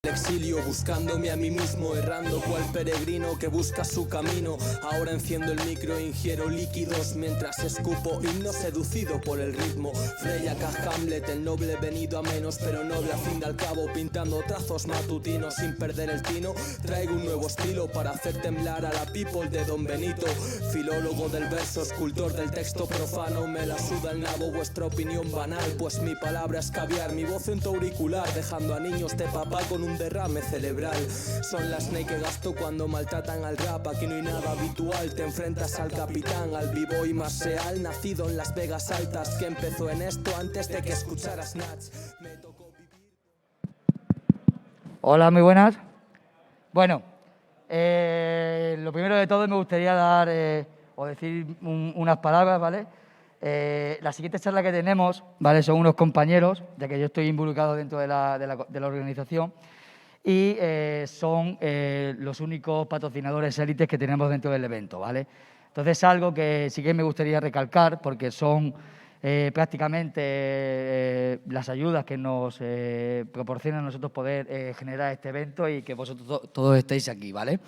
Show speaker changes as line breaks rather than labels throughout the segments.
Exilio, buscándome a mí mismo, errando cual peregrino que busca su camino. Ahora enciendo el micro, ingiero líquidos mientras escupo himno seducido por el ritmo. Freya K. Hamlet, el noble venido a menos, pero noble a fin de al cabo, pintando trazos matutinos sin perder el tino. Traigo un nuevo estilo para hacer temblar a la people de Don Benito. Filólogo del verso, escultor del texto profano, me la suda el nabo vuestra opinión banal, pues mi palabra es caviar, mi voz en tu auricular, dejando a niños de papá con un derrame cerebral. Son las Snake que gasto cuando maltratan al rap. Aquí no hay nada habitual, te enfrentas al capitán, al b-boy más real, nacido en Las Vegas altas, que empezó en esto antes de que escucharas Nats. Me tocó vivir...
Hola, muy buenas. Bueno, lo primero de todo me gustaría dar o decir unas palabras, ¿vale? La siguiente charla que tenemos, ¿vale? Son unos compañeros, ya que yo estoy involucrado dentro de la organización, y son los únicos patrocinadores élites que tenemos dentro del evento, ¿vale? Entonces, algo que sí que me gustaría recalcar, porque son prácticamente las ayudas que nos proporcionan a nosotros poder generar este evento y que vosotros todos estéis aquí, ¿vale?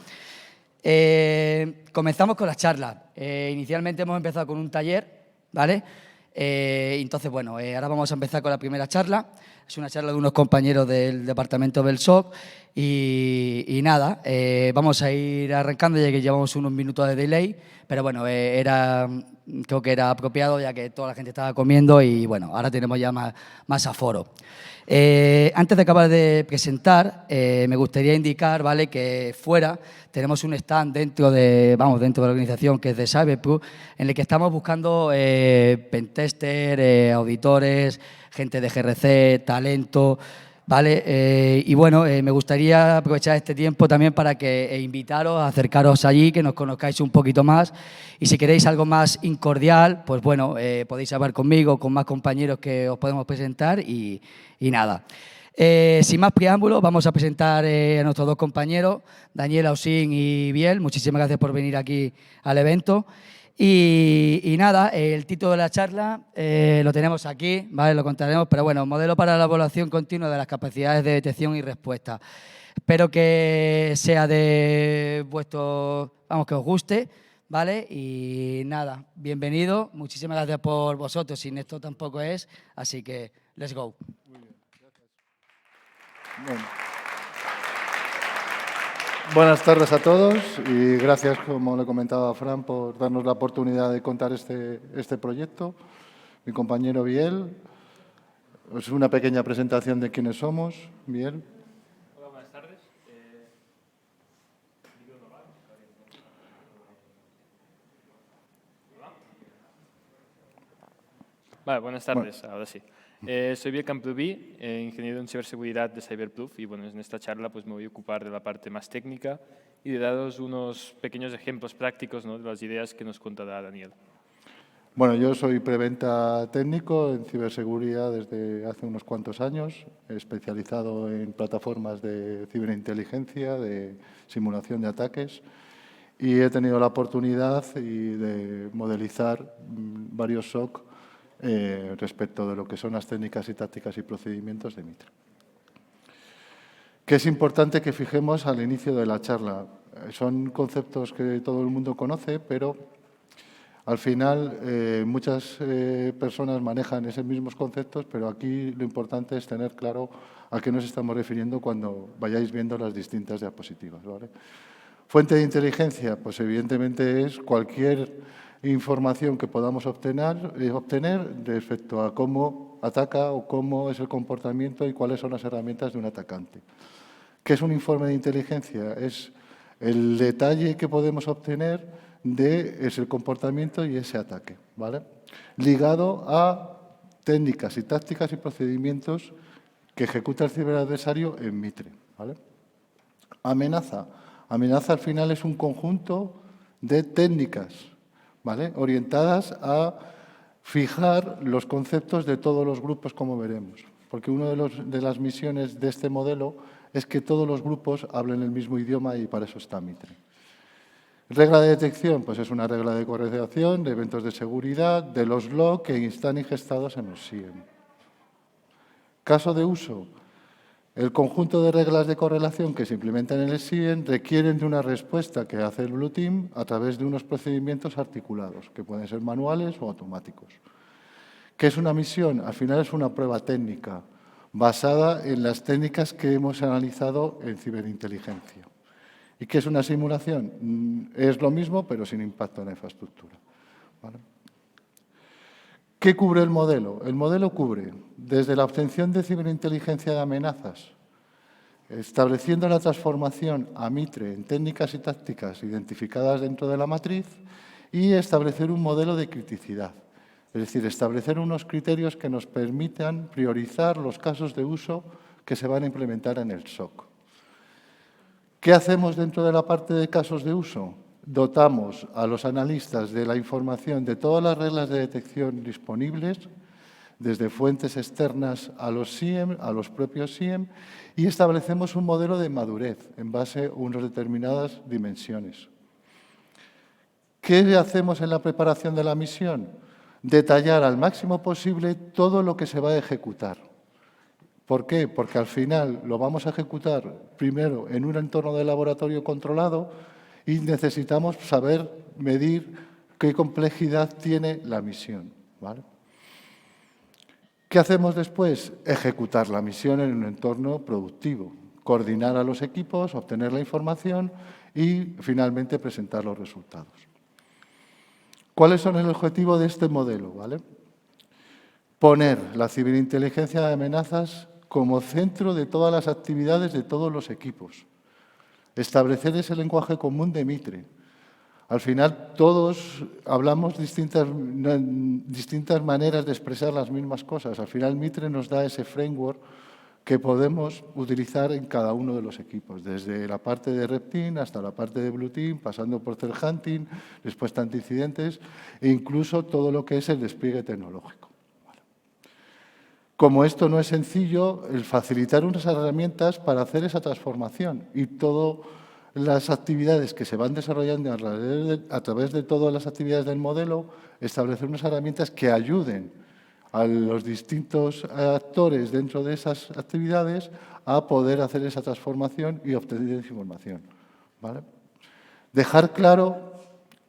Comenzamos con las charlas. Inicialmente hemos empezado con un taller, ¿vale? Entonces, bueno, ahora vamos a empezar con la primera charla. Es una charla de unos compañeros del departamento del SOC y nada, vamos a ir arrancando ya que llevamos unos minutos de delay, pero bueno, creo que era apropiado ya que toda la gente estaba comiendo y bueno, ahora tenemos ya más aforo. Antes de acabar de presentar, me gustaría indicar, ¿vale?, que fuera tenemos un stand dentro de la organización que es de Cyberproof, en el que estamos buscando pentester, auditores, gente de GRC, talento, ¿vale? Y bueno, me gustaría aprovechar este tiempo también para invitaros a acercaros allí, que nos conozcáis un poquito más. Y si queréis algo más incordial, pues bueno, podéis hablar conmigo, con más compañeros que os podemos presentar y nada. Sin más preámbulos, vamos a presentar a nuestros dos compañeros, Daniel Ausín y Biel. Muchísimas gracias por venir aquí al evento. Y nada, el título de la charla lo tenemos aquí, ¿vale? Lo contaremos, pero bueno, modelo para la evaluación continua de las capacidades de detección y respuesta. Espero que sea de vuestro, que os guste, ¿vale? Y nada, bienvenido, muchísimas gracias por vosotros, sin esto tampoco es, así que let's go.
Muy bien, gracias. Bueno. Buenas tardes a todos y gracias, como le comentaba a Fran, por darnos la oportunidad de contar este proyecto. Mi compañero Biel, es una pequeña presentación de quiénes somos. Biel.
Hola, buenas tardes. Vale, buenas tardes, ahora sí. Soy Biel Camprubí, ingeniero en ciberseguridad de Cyberproof y bueno, en esta charla pues me voy a ocupar de la parte más técnica y de daros unos pequeños ejemplos prácticos, ¿no?, de las ideas que nos contará Daniel.
Bueno, yo soy preventa técnico en ciberseguridad desde hace unos cuantos años, especializado en plataformas de ciberinteligencia, de simulación de ataques, y he tenido la oportunidad de modelizar varios SOC respecto de lo que son las técnicas y tácticas y procedimientos de Mitre. Que es importante que fijemos al inicio de la charla. Son conceptos que todo el mundo conoce, pero al final muchas personas manejan esos mismos conceptos, pero aquí lo importante es tener claro a qué nos estamos refiriendo cuando vayáis viendo las distintas diapositivas, ¿vale? Fuente de inteligencia, pues evidentemente es cualquier información que podamos obtener respecto a cómo ataca o cómo es el comportamiento y cuáles son las herramientas de un atacante. ¿Qué es un informe de inteligencia? Es el detalle que podemos obtener de ese comportamiento y ese ataque, ¿vale? Ligado a técnicas y tácticas y procedimientos que ejecuta el ciberadversario en Mitre, ¿vale? Amenaza. Amenaza al final es un conjunto de técnicas, ¿vale?, orientadas a fijar los conceptos de todos los grupos, como veremos. Porque una de las misiones de este modelo es que todos los grupos hablen el mismo idioma y para eso está Mitre. Regla de detección, pues es una regla de correlación de eventos de seguridad, de los logs que están ingestados en los SIEM. Caso de uso, El conjunto de reglas de correlación que se implementan en el SIEM requieren de una respuesta que hace el Blue Team a través de unos procedimientos articulados, que pueden ser manuales o automáticos. ¿Qué es una misión? Al final es una prueba técnica basada en las técnicas que hemos analizado en ciberinteligencia. ¿Y qué es una simulación? Es lo mismo, pero sin impacto en la infraestructura. ¿Vale? ¿Qué cubre el modelo? El modelo cubre desde la obtención de ciberinteligencia de amenazas, estableciendo la transformación a Mitre en técnicas y tácticas identificadas dentro de la matriz y establecer un modelo de criticidad. Es decir, establecer unos criterios que nos permitan priorizar los casos de uso que se van a implementar en el SOC. ¿Qué hacemos dentro de la parte de casos de uso? Dotamos a los analistas de la información de todas las reglas de detección disponibles, desde fuentes externas a los SIEM, a los propios SIEM, y establecemos un modelo de madurez en base a unas determinadas dimensiones. ¿Qué hacemos en la preparación de la misión? Detallar al máximo posible todo lo que se va a ejecutar. ¿Por qué? Porque al final lo vamos a ejecutar primero en un entorno de laboratorio controlado y necesitamos saber medir qué complejidad tiene la misión. ¿Vale? ¿Qué hacemos después? Ejecutar la misión en un entorno productivo, coordinar a los equipos, obtener la información y finalmente presentar los resultados. ¿Cuáles son el objetivo de este modelo? ¿Vale? Poner la ciberinteligencia de amenazas como centro de todas las actividades de todos los equipos. Establecer ese lenguaje común de Mitre. Al final, todos hablamos distintas maneras de expresar las mismas cosas. Al final, Mitre nos da ese framework que podemos utilizar en cada uno de los equipos, desde la parte de Red Team hasta la parte de Blue Team, pasando por Threat Hunting, respuesta ante incidentes e incluso todo lo que es el despliegue tecnológico. Como esto no es sencillo, el facilitar unas herramientas para hacer esa transformación y todas las actividades que se van desarrollando a través de todas las actividades del modelo, establecer unas herramientas que ayuden a los distintos actores dentro de esas actividades a poder hacer esa transformación y obtener esa información. ¿Vale? Dejar claro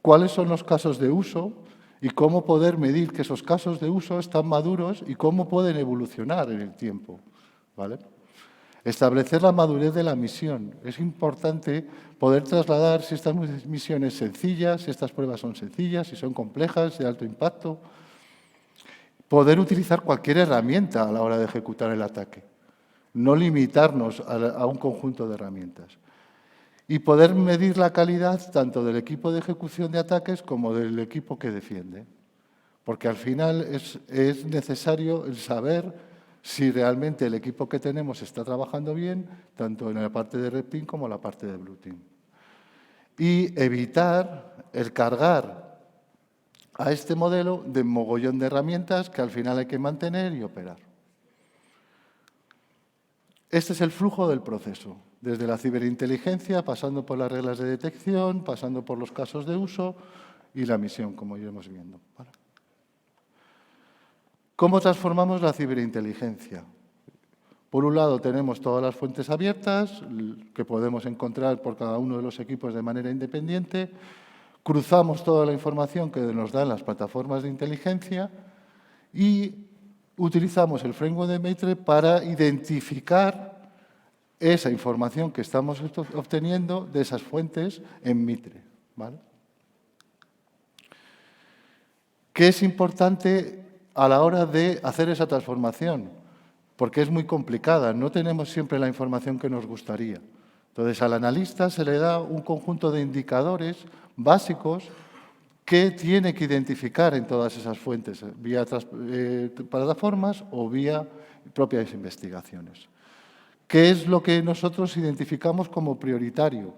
cuáles son los casos de uso y cómo poder medir que esos casos de uso están maduros y cómo pueden evolucionar en el tiempo. ¿Vale? Establecer la madurez de la misión. Es importante poder trasladar si estas misiones sencillas, si estas pruebas son sencillas, si son complejas, de alto impacto. Poder utilizar cualquier herramienta a la hora de ejecutar el ataque. No limitarnos a un conjunto de herramientas. Y poder medir la calidad tanto del equipo de ejecución de ataques como del equipo que defiende. Porque al final es necesario el saber si realmente el equipo que tenemos está trabajando bien, tanto en la parte de Red Team como en la parte de Blue Team. Y evitar el cargar a este modelo de mogollón de herramientas que al final hay que mantener y operar. Este es el flujo del proceso, desde la ciberinteligencia, pasando por las reglas de detección, pasando por los casos de uso y la misión, como iremos viendo. ¿Vale? ¿Cómo transformamos la ciberinteligencia? Por un lado, tenemos todas las fuentes abiertas que podemos encontrar por cada uno de los equipos de manera independiente. Cruzamos toda la información que nos dan las plataformas de inteligencia y utilizamos el framework de Mitre para identificar esa información que estamos obteniendo de esas fuentes en Mitre. ¿Vale? ¿Qué es importante a la hora de hacer esa transformación? Porque es muy complicada, no tenemos siempre la información que nos gustaría. Entonces, al analista se le da un conjunto de indicadores básicos que tiene que identificar en todas esas fuentes, vía plataformas o vía propias investigaciones. ¿Qué es lo que nosotros identificamos como prioritario?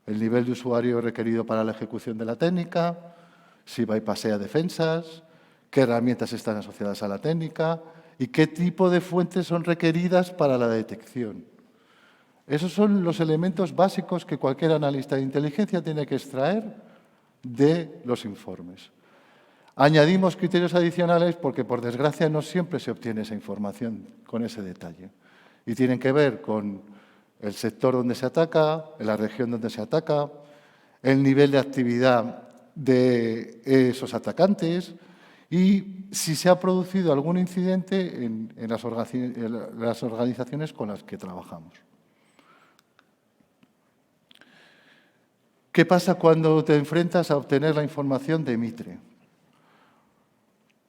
El nivel de usuario requerido para la ejecución de la técnica, si bypassea defensas, qué herramientas están asociadas a la técnica y qué tipo de fuentes son requeridas para la detección. Esos son los elementos básicos que cualquier analista de inteligencia tiene que extraer de los informes. Añadimos criterios adicionales porque, por desgracia, no siempre se obtiene esa información con ese detalle. y tienen que ver con el sector donde se ataca, la región donde se ataca, el nivel de actividad de esos atacantes y si se ha producido algún incidente en las organizaciones con las que trabajamos. ¿Qué pasa cuando te enfrentas a obtener la información de Mitre?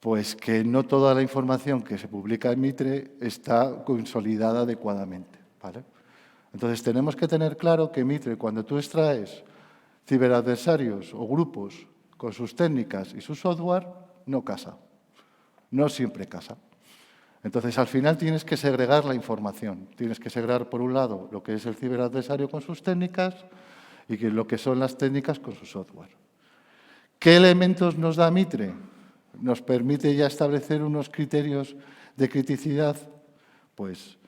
Pues que no toda la información que se publica en Mitre está consolidada adecuadamente, ¿vale? Entonces, tenemos que tener claro que Mitre, cuando tú extraes ciberadversarios o grupos con sus técnicas y su software, no casa. No siempre casa. Entonces, al final tienes que segregar la información. Tienes que segregar, por un lado, lo que es el ciberadversario con sus técnicas y lo que son las técnicas con su software. ¿Qué elementos nos da Mitre? Nos permite ya establecer unos criterios de criticidad, pues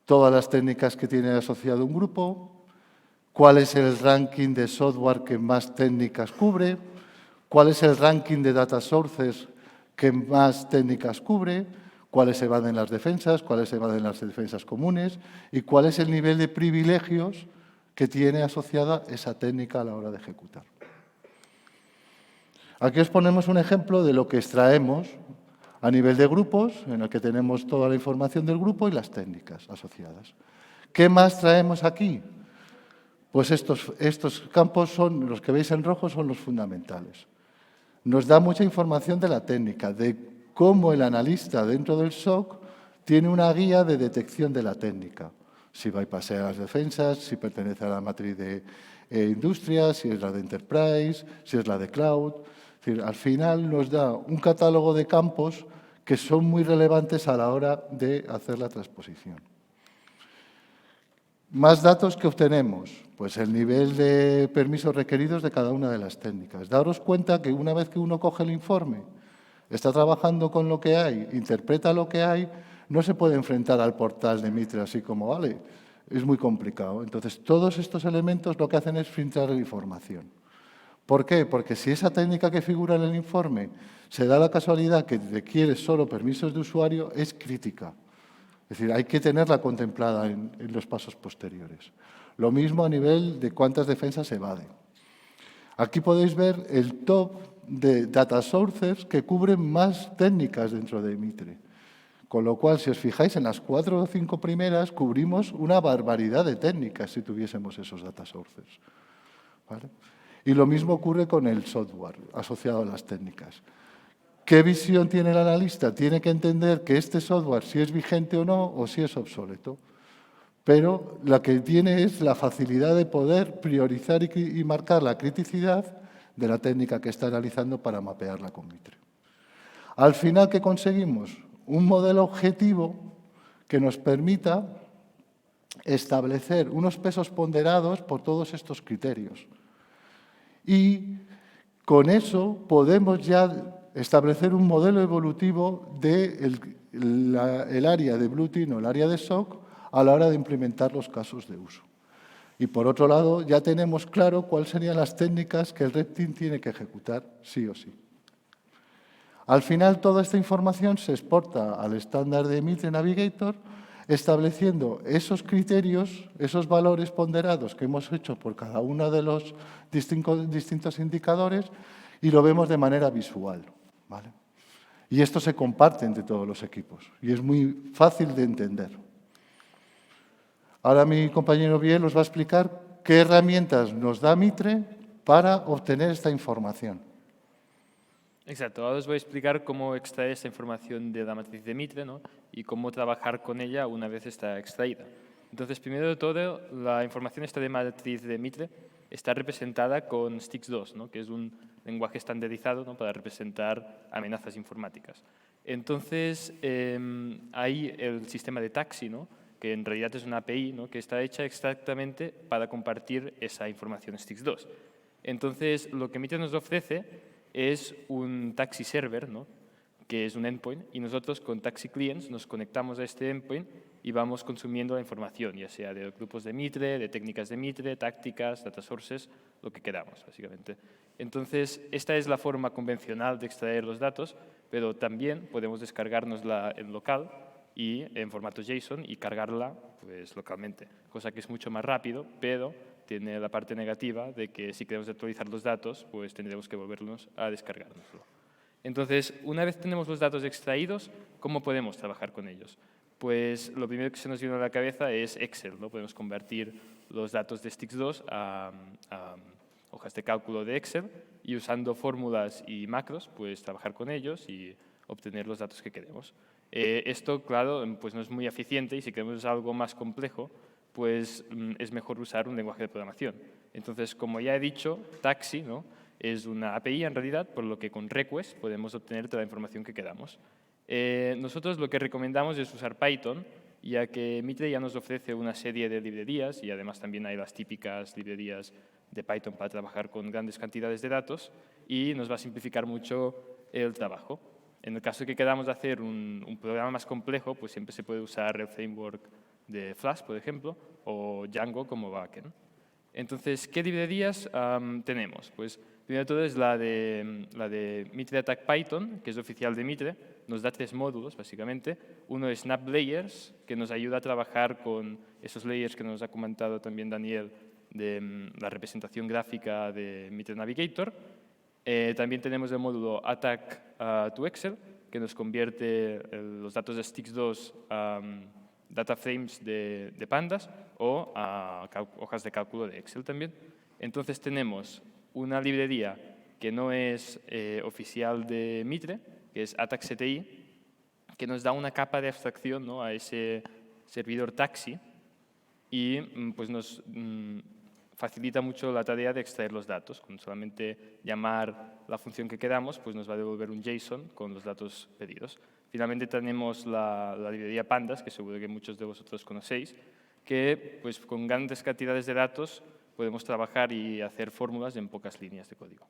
todas las técnicas que tiene asociado un grupo, cuál es el ranking de software que más técnicas cubre, cuál es el ranking de data sources que más técnicas cubre, cuáles evaden las defensas, cuáles evaden las defensas comunes y cuál es el nivel de privilegios que tiene asociada esa técnica a la hora de ejecutar. Aquí os ponemos un ejemplo de lo que extraemos a nivel de grupos, en el que tenemos toda la información del grupo y las técnicas asociadas. ¿Qué más traemos aquí? Pues estos campos son, los que veis en rojo, son los fundamentales. Nos da mucha información de la técnica, de cómo el analista dentro del SOC tiene una guía de detección de la técnica. Si bypassea las defensas, si pertenece a la matriz de industria, si es la de enterprise, si es la de cloud. Es decir, al final nos da un catálogo de campos que son muy relevantes a la hora de hacer la transposición. Más datos que obtenemos, pues el nivel de permisos requeridos de cada una de las técnicas. Daros cuenta que una vez que uno coge el informe, está trabajando con lo que hay, interpreta lo que hay, no se puede enfrentar al portal de Mitre así como, vale, es muy complicado. Entonces, todos estos elementos lo que hacen es filtrar la información. ¿Por qué? Porque si esa técnica que figura en el informe se da la casualidad que requiere solo permisos de usuario, es crítica. Es decir, hay que tenerla contemplada en los pasos posteriores. Lo mismo a nivel de cuántas defensas se evaden. Aquí podéis ver el top de data sources que cubren más técnicas dentro de Mitre. Con lo cual, si os fijáis, en las 4 o 5 primeras cubrimos una barbaridad de técnicas si tuviésemos esos data sources, ¿vale? Y lo mismo ocurre con el software asociado a las técnicas. ¿Qué visión tiene el analista? Tiene que entender que este software si es vigente o no, o si es obsoleto. Pero la que tiene es la facilidad de poder priorizar y marcar la criticidad de la técnica que está analizando para mapearla con Mitre. Al final, ¿qué conseguimos? Un modelo objetivo que nos permita establecer unos pesos ponderados por todos estos criterios. Y con eso podemos ya establecer un modelo evolutivo del área de Blue Team o el área de SOC a la hora de implementar los casos de uso. Y por otro lado, ya tenemos claro cuáles serían las técnicas que el Red Team tiene que ejecutar sí o sí. Al final, toda esta información se exporta al estándar de Mitre Navigator, estableciendo esos criterios, esos valores ponderados que hemos hecho por cada uno de los distintos indicadores y lo vemos de manera visual, ¿vale? Y esto se comparte entre todos los equipos y es muy fácil de entender. Ahora mi compañero Biel os va a explicar qué herramientas nos da Mitre para obtener esta información.
Exacto, ahora os voy a explicar cómo extraer esta información de la matriz de Mitre, ¿no? Y cómo trabajar con ella una vez está extraída. Entonces, primero de todo, la información esta de matriz de Mitre está representada con STIX2, ¿no? Que es un lenguaje estandarizado, ¿no? Para representar amenazas informáticas. Entonces, hay el sistema de taxi, ¿no? Que en realidad es una API, ¿no? Que está hecha exactamente para compartir esa información STIX2. Entonces, lo que Mitre nos ofrece es un taxi server, ¿no? Que es un endpoint, y nosotros con taxi clients nos conectamos a este endpoint y vamos consumiendo la información, ya sea de grupos de Mitre, de técnicas de Mitre, tácticas, data sources, lo que queramos, básicamente. Entonces, esta es la forma convencional de extraer los datos, pero también podemos descargárnosla en local y en formato JSON y cargarla pues, localmente, cosa que es mucho más rápido, pero tiene la parte negativa de que si queremos actualizar los datos, pues tendremos que volvernos a descargárnoslo. Entonces, una vez tenemos los datos extraídos, ¿cómo podemos trabajar con ellos? Pues lo primero que se nos vino a la cabeza es Excel, ¿no? Podemos convertir los datos de STIX2 a hojas de cálculo de Excel y usando fórmulas y macros, pues trabajar con ellos y obtener los datos que queremos. Esto, claro, pues no es muy eficiente y si queremos algo más complejo, pues es mejor usar un lenguaje de programación. Entonces, como ya he dicho, Taxi, ¿no? Es una API en realidad, por lo que con Request podemos obtener toda la información que queramos. Nosotros lo que recomendamos es usar Python, ya que Mitre ya nos ofrece una serie de librerías y además también hay las típicas librerías de Python para trabajar con grandes cantidades de datos y nos va a simplificar mucho el trabajo. En el caso de que queramos hacer un programa más complejo, pues siempre se puede usar el framework de Flash, por ejemplo, o Django como backend. Entonces, ¿qué librerías tenemos? Pues primero de todo es la de Mitre Attack Python, que es oficial de Mitre. Nos da 3 módulos, básicamente. Uno es Snap Layers, que nos ayuda a trabajar con esos layers que nos ha comentado también Daniel de la representación gráfica de Mitre Navigator. También tenemos el módulo Attack to Excel, que nos convierte los datos de STIX2 a data frames de pandas o a hojas de cálculo de Excel también. Entonces tenemos una librería que no es oficial de Mitre, que es Attack CTI, que nos da una capa de abstracción, ¿no? A ese servidor Taxi y pues nos facilita mucho la tarea de extraer los datos. Con solamente llamar la función que queramos, pues nos va a devolver un JSON con los datos pedidos. Finalmente tenemos la librería Pandas, que seguro que muchos de vosotros conocéis, que pues, con grandes cantidades de datos podemos trabajar y hacer fórmulas en pocas líneas de código.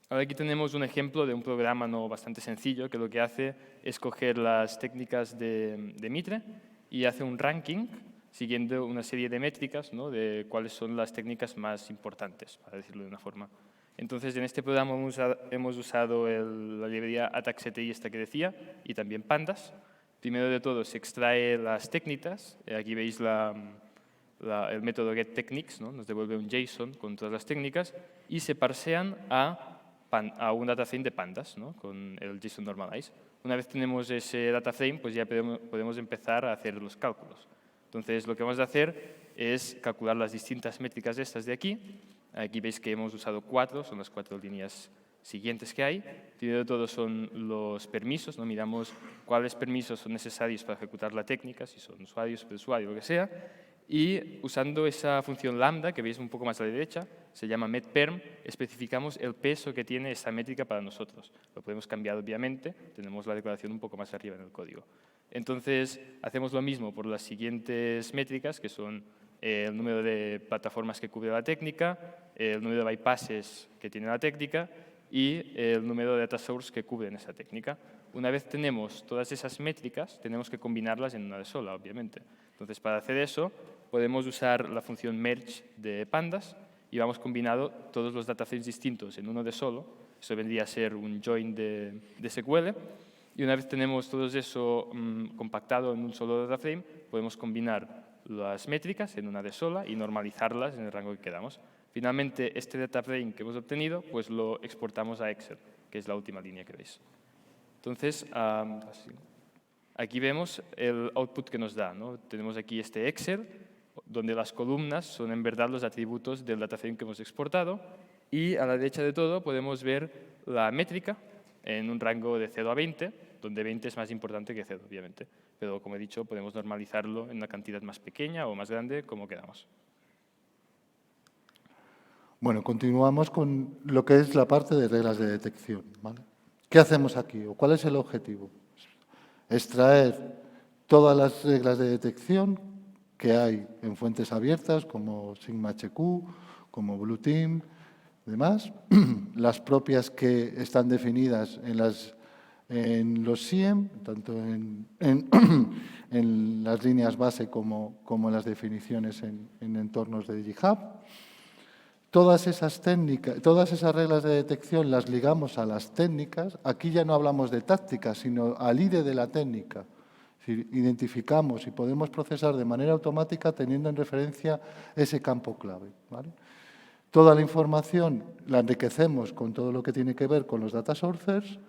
Ahora aquí tenemos un ejemplo de un programa no bastante sencillo que lo que hace es coger las técnicas de Mitre y hace un ranking siguiendo una serie de métricas, ¿no? De cuáles son las técnicas más importantes, para decirlo de una forma. Entonces, en este programa hemos usado la librería Attack CTI, esta que decía, y también Pandas. Primero de todo, se extrae las técnicas. Aquí veis el método getTechniques, ¿no? Nos devuelve un JSON con todas las técnicas y se parsean a un dataframe de Pandas, ¿no? Con el JSON Normalize. Una vez tenemos ese dataframe, pues ya podemos empezar a hacer los cálculos. Entonces, lo que vamos a hacer es calcular las distintas métricas estas de aquí. Aquí veis que hemos usado 4, son las 4 líneas siguientes que hay. Primero de todo son los permisos, ¿no? Miramos cuáles permisos son necesarios para ejecutar la técnica, si son usuarios, superusuario, lo que sea. Y usando esa función lambda, que veis un poco más a la derecha, se llama metperm, especificamos el peso que tiene esa métrica para nosotros. Lo podemos cambiar, obviamente, tenemos la declaración un poco más arriba en el código. Entonces, hacemos lo mismo por las siguientes métricas, que son el número de plataformas que cubre la técnica, el número de bypasses que tiene la técnica y el número de data source que cubren esa técnica. Una vez tenemos todas esas métricas, tenemos que combinarlas en una de sola, obviamente. Entonces, para hacer eso, podemos usar la función merge de Pandas y vamos combinando todos los dataframes distintos en uno de solo. Eso vendría a ser un join de SQL. Y una vez tenemos todo eso compactado en un solo dataframe, podemos combinar las métricas en una de sola y normalizarlas en el rango que queramos. Finalmente, este dataframe que hemos obtenido, pues lo exportamos a Excel, que es la última línea que veis. Entonces, aquí vemos el output que nos da, ¿no? Tenemos aquí este Excel, donde las columnas son en verdad los atributos del dataframe que hemos exportado, y a la derecha de todo podemos ver la métrica en un rango de 0 a 20, donde 20 es más importante que 0, obviamente. Pero, como he dicho, podemos normalizarlo en una cantidad más pequeña o más grande, como queramos.
Bueno, continuamos con lo que es la parte de reglas de detección, ¿vale? ¿Qué hacemos aquí o cuál es el objetivo? Extraer todas las reglas de detección que hay en fuentes abiertas, como Sigma HQ, como Blue Team, demás, las propias que están definidas en los SIEM, tanto en las líneas base como en las definiciones en entornos de GitHub. todas esas técnicas, todas esas reglas de detección las ligamos a las técnicas. Aquí ya no hablamos de tácticas, sino al IDE de la técnica. Es decir, identificamos y podemos procesar de manera automática teniendo en referencia ese campo clave, ¿vale? Toda la información la enriquecemos con todo lo que tiene que ver con los data sources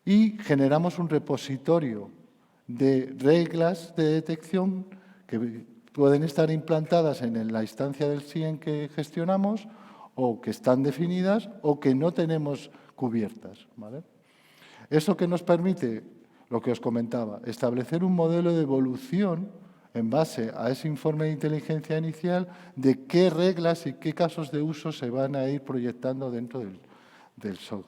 y generamos un repositorio de reglas de detección que pueden estar implantadas en la instancia del SIEM que gestionamos o que están definidas o que no tenemos cubiertas, ¿vale? Eso que nos permite, lo que os comentaba, establecer un modelo de evolución en base a ese informe de inteligencia inicial de qué reglas y qué casos de uso se van a ir proyectando dentro del SOC.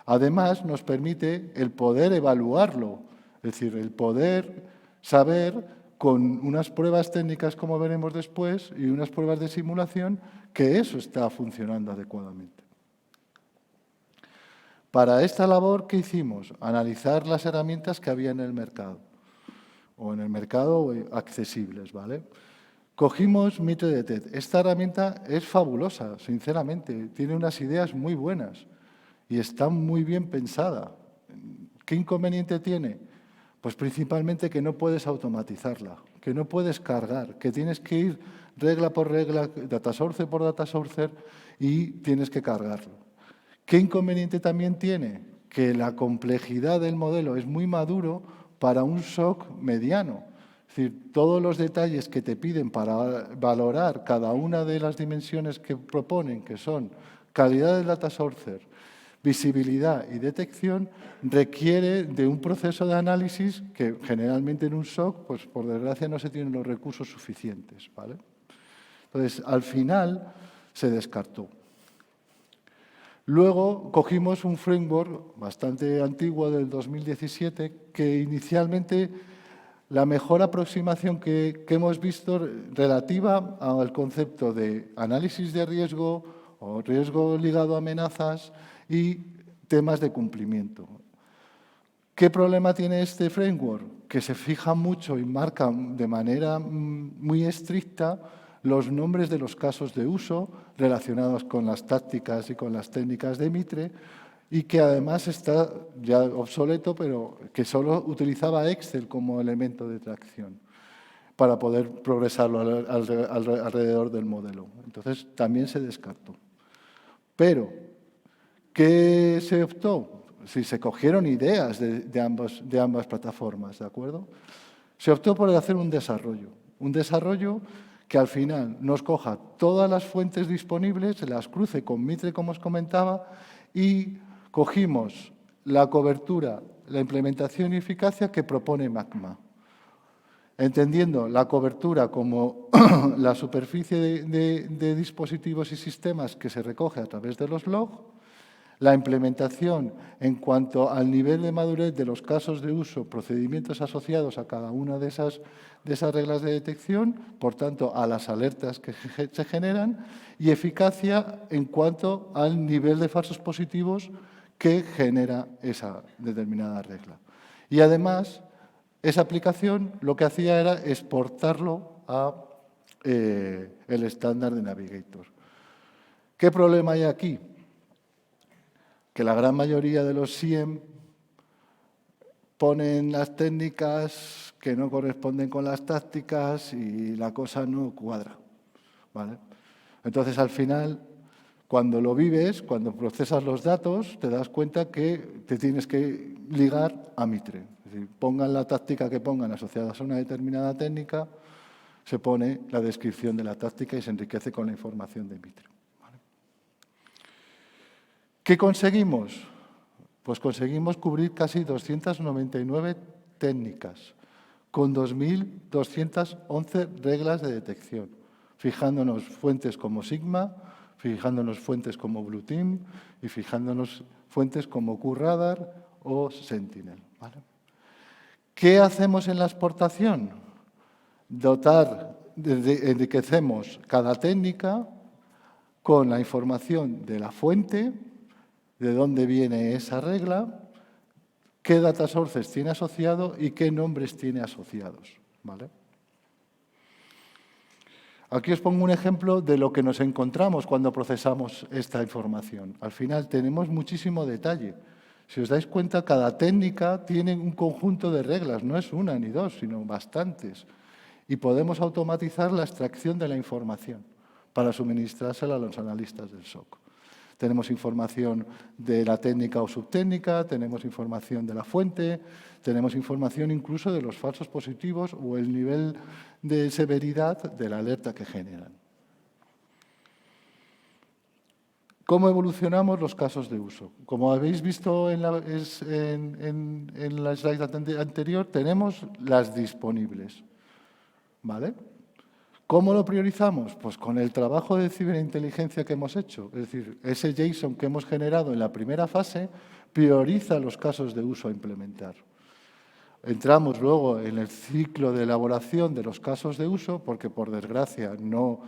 Además, nos permite el poder evaluarlo, es decir, el poder saber con unas pruebas técnicas, como veremos después, y unas pruebas de simulación, que eso está funcionando adecuadamente. Para esta labor, ¿qué hicimos? Analizar las herramientas que había en el mercado, o en el mercado accesibles, ¿vale? Cogimos MitreDetect. Esta herramienta es fabulosa, sinceramente. Tiene unas ideas muy buenas y está muy bien pensada. ¿Qué inconveniente tiene? Pues principalmente que no puedes automatizarla, que no puedes cargar, que tienes que ir regla por regla, data source por data source y tienes que cargarlo. ¿Qué inconveniente también tiene? Que la complejidad del modelo es muy maduro para un SOC mediano. Es decir, todos los detalles que te piden para valorar cada una de las dimensiones que proponen, que son calidad del data source, visibilidad y detección, requiere de un proceso de análisis que generalmente en un SOC, pues por desgracia, no se tienen los recursos suficientes, ¿vale? Entonces, al final se descartó. Luego cogimos un framework bastante antiguo del 2017 que inicialmente la mejor aproximación que hemos visto relativa al concepto de análisis de riesgo o riesgo ligado a amenazas y temas de cumplimiento. ¿Qué problema tiene este framework? Que se fija mucho y marca de manera muy estricta los nombres de los casos de uso relacionados con las tácticas y con las técnicas de Mitre y que además está ya obsoleto, pero que solo utilizaba Excel como elemento de tracción para poder progresarlo alrededor del modelo. Entonces, también se descartó. Pero, ¿qué se optó? Si se cogieron ideas de ambas plataformas, ¿de acuerdo? Se optó por hacer un desarrollo que al final nos coja todas las fuentes disponibles, se las cruce con Mitre, como os comentaba, y cogimos la cobertura, la implementación y eficacia que propone Magma, entendiendo la cobertura como la superficie de dispositivos y sistemas que se recoge a través de los logs, la implementación en cuanto al nivel de madurez de los casos de uso, procedimientos asociados a cada una de esas reglas de detección, por tanto, a las alertas que se generan, y eficacia en cuanto al nivel de falsos positivos que genera esa determinada regla. Y además, esa aplicación lo que hacía era exportarlo a el estándar de Navigator. ¿Qué problema hay aquí? Que la gran mayoría de los SIEM ponen las técnicas que no corresponden con las tácticas y la cosa no cuadra, ¿vale? Entonces, al final, cuando lo vives, cuando procesas los datos, te das cuenta que te tienes que ligar a Mitre. Es decir, pongan la táctica que pongan asociadas a una determinada técnica, se pone la descripción de la táctica y se enriquece con la información de Mitre. ¿Qué conseguimos? Pues conseguimos cubrir casi 299 técnicas, con 2.211 reglas de detección, fijándonos fuentes como Sigma, fijándonos fuentes como Blue Team y fijándonos fuentes como QRadar o Sentinel, ¿vale? ¿Qué hacemos en la exportación? Enriquecemos cada técnica con la información de la fuente, de dónde viene esa regla, qué data sources tiene asociado y qué nombres tiene asociados, ¿vale? Aquí os pongo un ejemplo de lo que nos encontramos cuando procesamos esta información. Al final tenemos muchísimo detalle. Si os dais cuenta, cada técnica tiene un conjunto de reglas, no es una ni dos, sino bastantes. Y podemos automatizar la extracción de la información para suministrársela a los analistas del SOC. Tenemos información de la técnica o subtécnica, tenemos información de la fuente, tenemos información incluso de los falsos positivos o el nivel de severidad de la alerta que generan. ¿Cómo evolucionamos los casos de uso? Como habéis visto en la slide anterior, tenemos las disponibles, ¿vale? ¿Cómo lo priorizamos? Pues con el trabajo de ciberinteligencia que hemos hecho. Es decir, ese JSON que hemos generado en la primera fase prioriza los casos de uso a implementar. Entramos luego en el ciclo de elaboración de los casos de uso, porque por desgracia no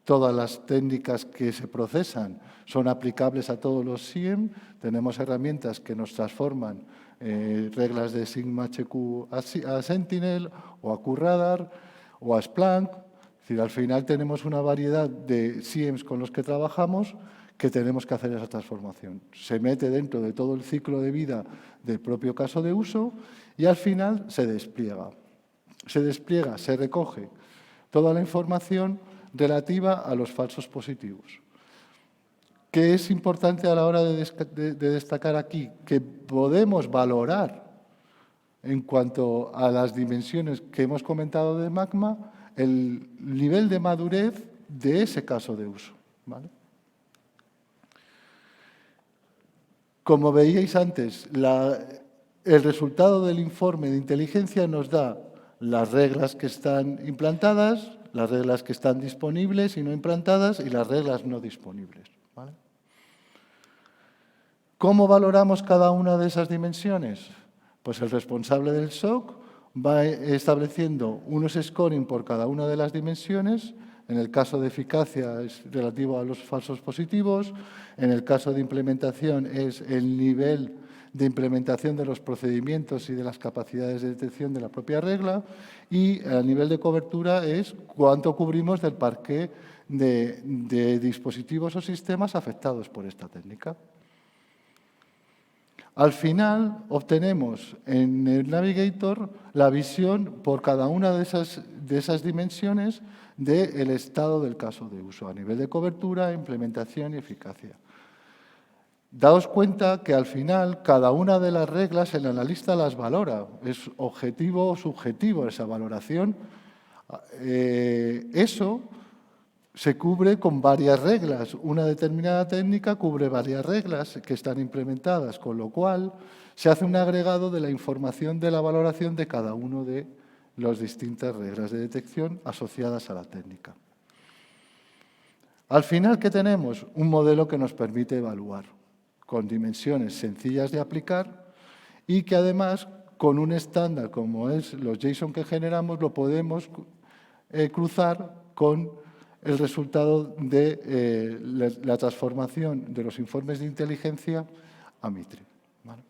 todas las técnicas que se procesan son aplicables a todos los SIEM. Tenemos herramientas que nos transforman reglas de Sigma HQ a Sentinel o a QRadar o a Splunk. Es decir, al final tenemos una variedad de SIEMs con los que trabajamos que tenemos que hacer esa transformación. Se mete dentro de todo el ciclo de vida del propio caso de uso y al final se despliega. Se recoge toda la información relativa a los falsos positivos. ¿Qué es importante a la hora de destacar aquí? Que podemos valorar, en cuanto a las dimensiones que hemos comentado de Magma, el nivel de madurez de ese caso de uso, ¿vale? Como veíais antes, el resultado del informe de inteligencia nos da las reglas que están implantadas, las reglas que están disponibles y no implantadas y las reglas no disponibles, ¿vale? ¿Cómo valoramos cada una de esas dimensiones? Pues el responsable del SOC va estableciendo unos scoring por cada una de las dimensiones. En el caso de eficacia es relativo a los falsos positivos. En el caso de implementación es el nivel de implementación de los procedimientos y de las capacidades de detección de la propia regla. Y a nivel de cobertura es cuánto cubrimos del parque de dispositivos o sistemas afectados por esta técnica. Al final, obtenemos en el Navigator la visión por cada una de esas dimensiones del estado del caso de uso, a nivel de cobertura, implementación y eficacia. Daos cuenta que al final cada una de las reglas el analista las valora. Es objetivo o subjetivo esa valoración. Eso se cubre con varias reglas. Una determinada técnica cubre varias reglas que están implementadas, con lo cual se hace un agregado de la información de la valoración de cada una de las distintas reglas de detección asociadas a la técnica. Al final, ¿qué tenemos? Un modelo que nos permite evaluar, con dimensiones sencillas de aplicar y que además, con un estándar como es los JSON que generamos, lo podemos cruzar con el resultado de la transformación de los informes de inteligencia a Mitre, ¿vale?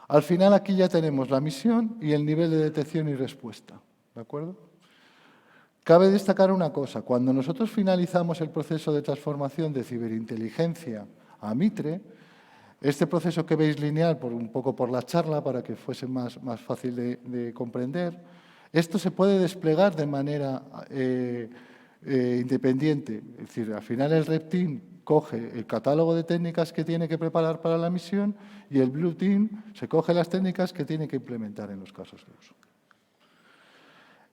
Al final aquí ya tenemos la misión y el nivel de detección y respuesta, ¿de acuerdo? Cabe destacar una cosa, cuando nosotros finalizamos el proceso de transformación de ciberinteligencia a Mitre, este proceso que veis lineal, un poco por la charla, para que fuese más fácil de comprender, esto se puede desplegar de manera independiente. Es decir, al final el Red Team coge el catálogo de técnicas que tiene que preparar para la misión y el Blue Team se coge las técnicas que tiene que implementar en los casos de uso.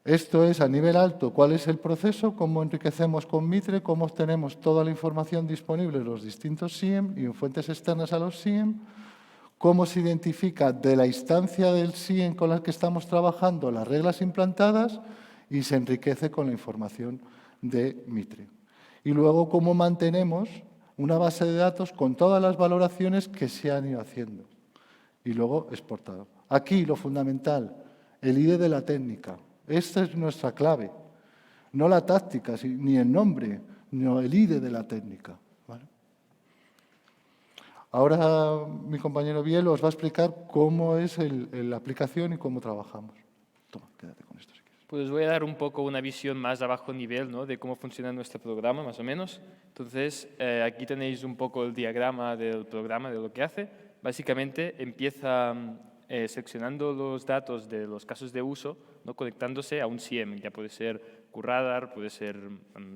Esto es a nivel alto, cuál es el proceso, cómo enriquecemos con Mitre, cómo obtenemos toda la información disponible en los distintos SIEM y en fuentes externas a los SIEM, cómo se identifica de la instancia del SIEM con la que estamos trabajando las reglas implantadas y se enriquece con la información de Mitre. Y luego cómo mantenemos una base de datos con todas las valoraciones que se han ido haciendo y luego exportado. Aquí lo fundamental, el ID de la técnica. Esta es nuestra clave, no la táctica, ni el nombre, sino el ID de la técnica, ¿vale? Ahora mi compañero Biel os va a explicar cómo es la aplicación y cómo trabajamos. Toma, quédate con esto si quieres.
Pues os voy a dar un poco una visión más a bajo nivel, ¿no?, de cómo funciona nuestro programa, más o menos. Entonces, aquí tenéis un poco el diagrama del programa, de lo que hace. Básicamente, empieza seleccionando los datos de los casos de uso, ¿no?, conectándose a un SIEM. Ya puede ser QRadar, puede ser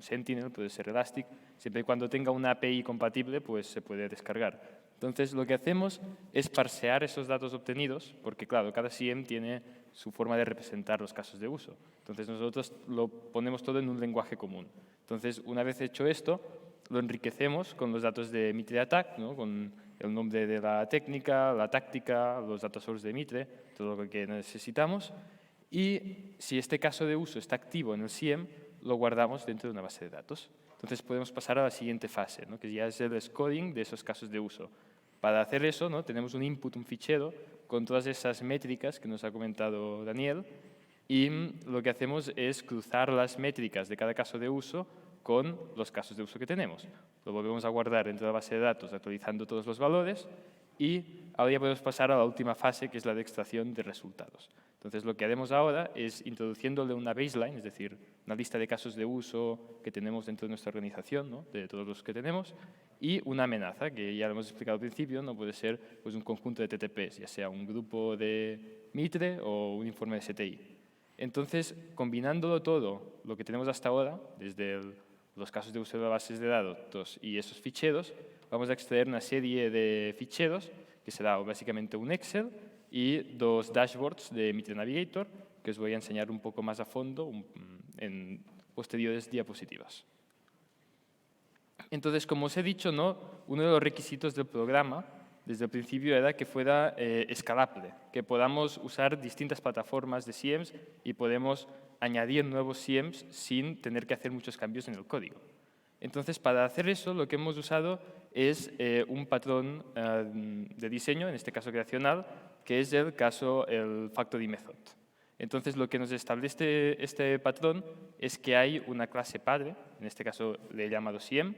Sentinel, puede ser Elastic. Siempre y cuando tenga una API compatible, pues se puede descargar. Entonces, lo que hacemos es parsear esos datos obtenidos, porque, claro, cada SIEM tiene su forma de representar los casos de uso. Entonces, nosotros lo ponemos todo en un lenguaje común. Entonces, una vez hecho esto, lo enriquecemos con los datos de Mitre Attack, ¿no?, con el nombre de la técnica, la táctica, los data source de Mitre, todo lo que necesitamos. Y si este caso de uso está activo en el SIEM, lo guardamos dentro de una base de datos. Entonces, podemos pasar a la siguiente fase, ¿no?, que ya es el scoding de esos casos de uso. Para hacer eso, ¿no?, tenemos un input, un fichero, con todas esas métricas que nos ha comentado Daniel, y lo que hacemos es cruzar las métricas de cada caso de uso con los casos de uso que tenemos. Lo volvemos a guardar dentro de la base de datos, actualizando todos los valores, y ahora ya podemos pasar a la última fase, que es la de extracción de resultados. Entonces, lo que haremos ahora es introduciéndole una baseline, es decir, una lista de casos de uso que tenemos dentro de nuestra organización, ¿no?, de todos los que tenemos, y una amenaza, que ya lo hemos explicado al principio, no puede ser pues, un conjunto de TTPs, ya sea un grupo de Mitre o un informe de STI. Entonces, combinándolo todo, lo que tenemos hasta ahora, desde los casos de uso de bases de datos y esos ficheros, vamos a extraer una serie de ficheros, que será básicamente un Excel y 2 dashboards de Mitre Navigator, que os voy a enseñar un poco más a fondo en posteriores diapositivas. Entonces, como os he dicho, ¿no?, uno de los requisitos del programa desde el principio era que fuera escalable, que podamos usar distintas plataformas de SIEMs y podemos añadir nuevos SIEMs sin tener que hacer muchos cambios en el código. Entonces, para hacer eso, lo que hemos usado es un patrón de diseño, en este caso creacional, que es el Factory Method. Entonces, lo que nos establece este patrón es que hay una clase padre, en este caso le he llamado SIEM,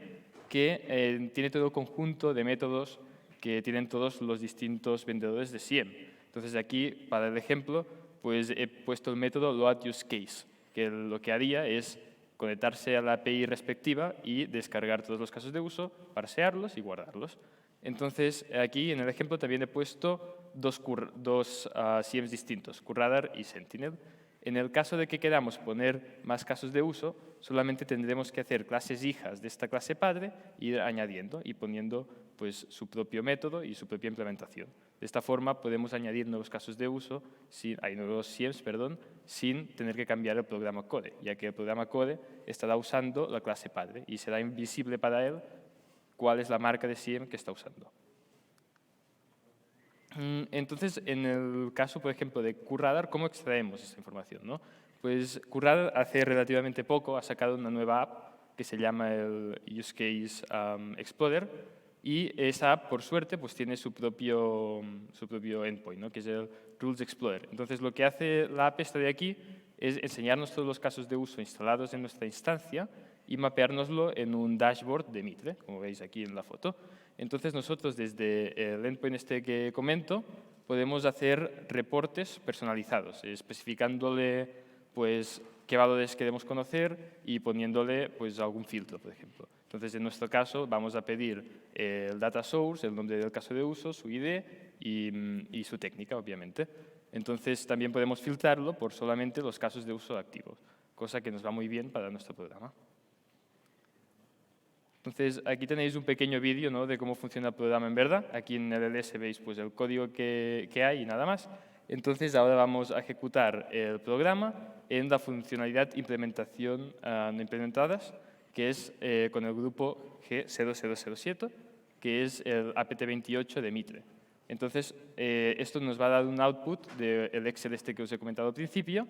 que tiene todo el conjunto de métodos que tienen todos los distintos vendedores de SIEM. Entonces, aquí, para el ejemplo, pues he puesto el método loadUseCase, que lo que haría es conectarse a la API respectiva y descargar todos los casos de uso, parsearlos y guardarlos. Entonces, aquí en el ejemplo también he puesto dos SIEMs distintos, QRadar y Sentinel. En el caso de que queramos poner más casos de uso, solamente tendremos que hacer clases hijas de esta clase padre e ir añadiendo y poniendo pues, su propio método y su propia implementación. De esta forma podemos añadir nuevos casos de uso, nuevos SIEMs, sin tener que cambiar el programa Code, ya que el programa Code estará usando la clase padre y será invisible para él cuál es la marca de SIEM que está usando. Entonces, en el caso, por ejemplo, de QRadar, ¿cómo extraemos esta información, ¿no? Pues QRadar hace relativamente poco ha sacado una nueva app que se llama el Use Case Explorer, y esa app, por suerte, pues tiene su propio endpoint, ¿no?, que es el Rules Explorer. Entonces, lo que hace la app esta de aquí es enseñarnos todos los casos de uso instalados en nuestra instancia y mapeárnoslo en un dashboard de Mitre, como veis aquí en la foto. Entonces, nosotros desde el endpoint este que comento podemos hacer reportes personalizados, especificándole pues, qué valores queremos conocer y poniéndole pues, algún filtro, por ejemplo. Entonces, en nuestro caso, vamos a pedir el data source, el nombre del caso de uso, su ID y su técnica, obviamente. Entonces, también podemos filtrarlo por solamente los casos de uso activos, cosa que nos va muy bien para nuestro programa. Entonces, aquí tenéis un pequeño vídeo, ¿no?, de cómo funciona el programa en verdad. Aquí en el LS veis pues, el código que hay y nada más. Entonces, ahora vamos a ejecutar el programa en la funcionalidad implementación no implementadas, que es con el grupo G0007, que es el apt28 de Mitre. Entonces, esto nos va a dar un output del Excel este que os he comentado al principio,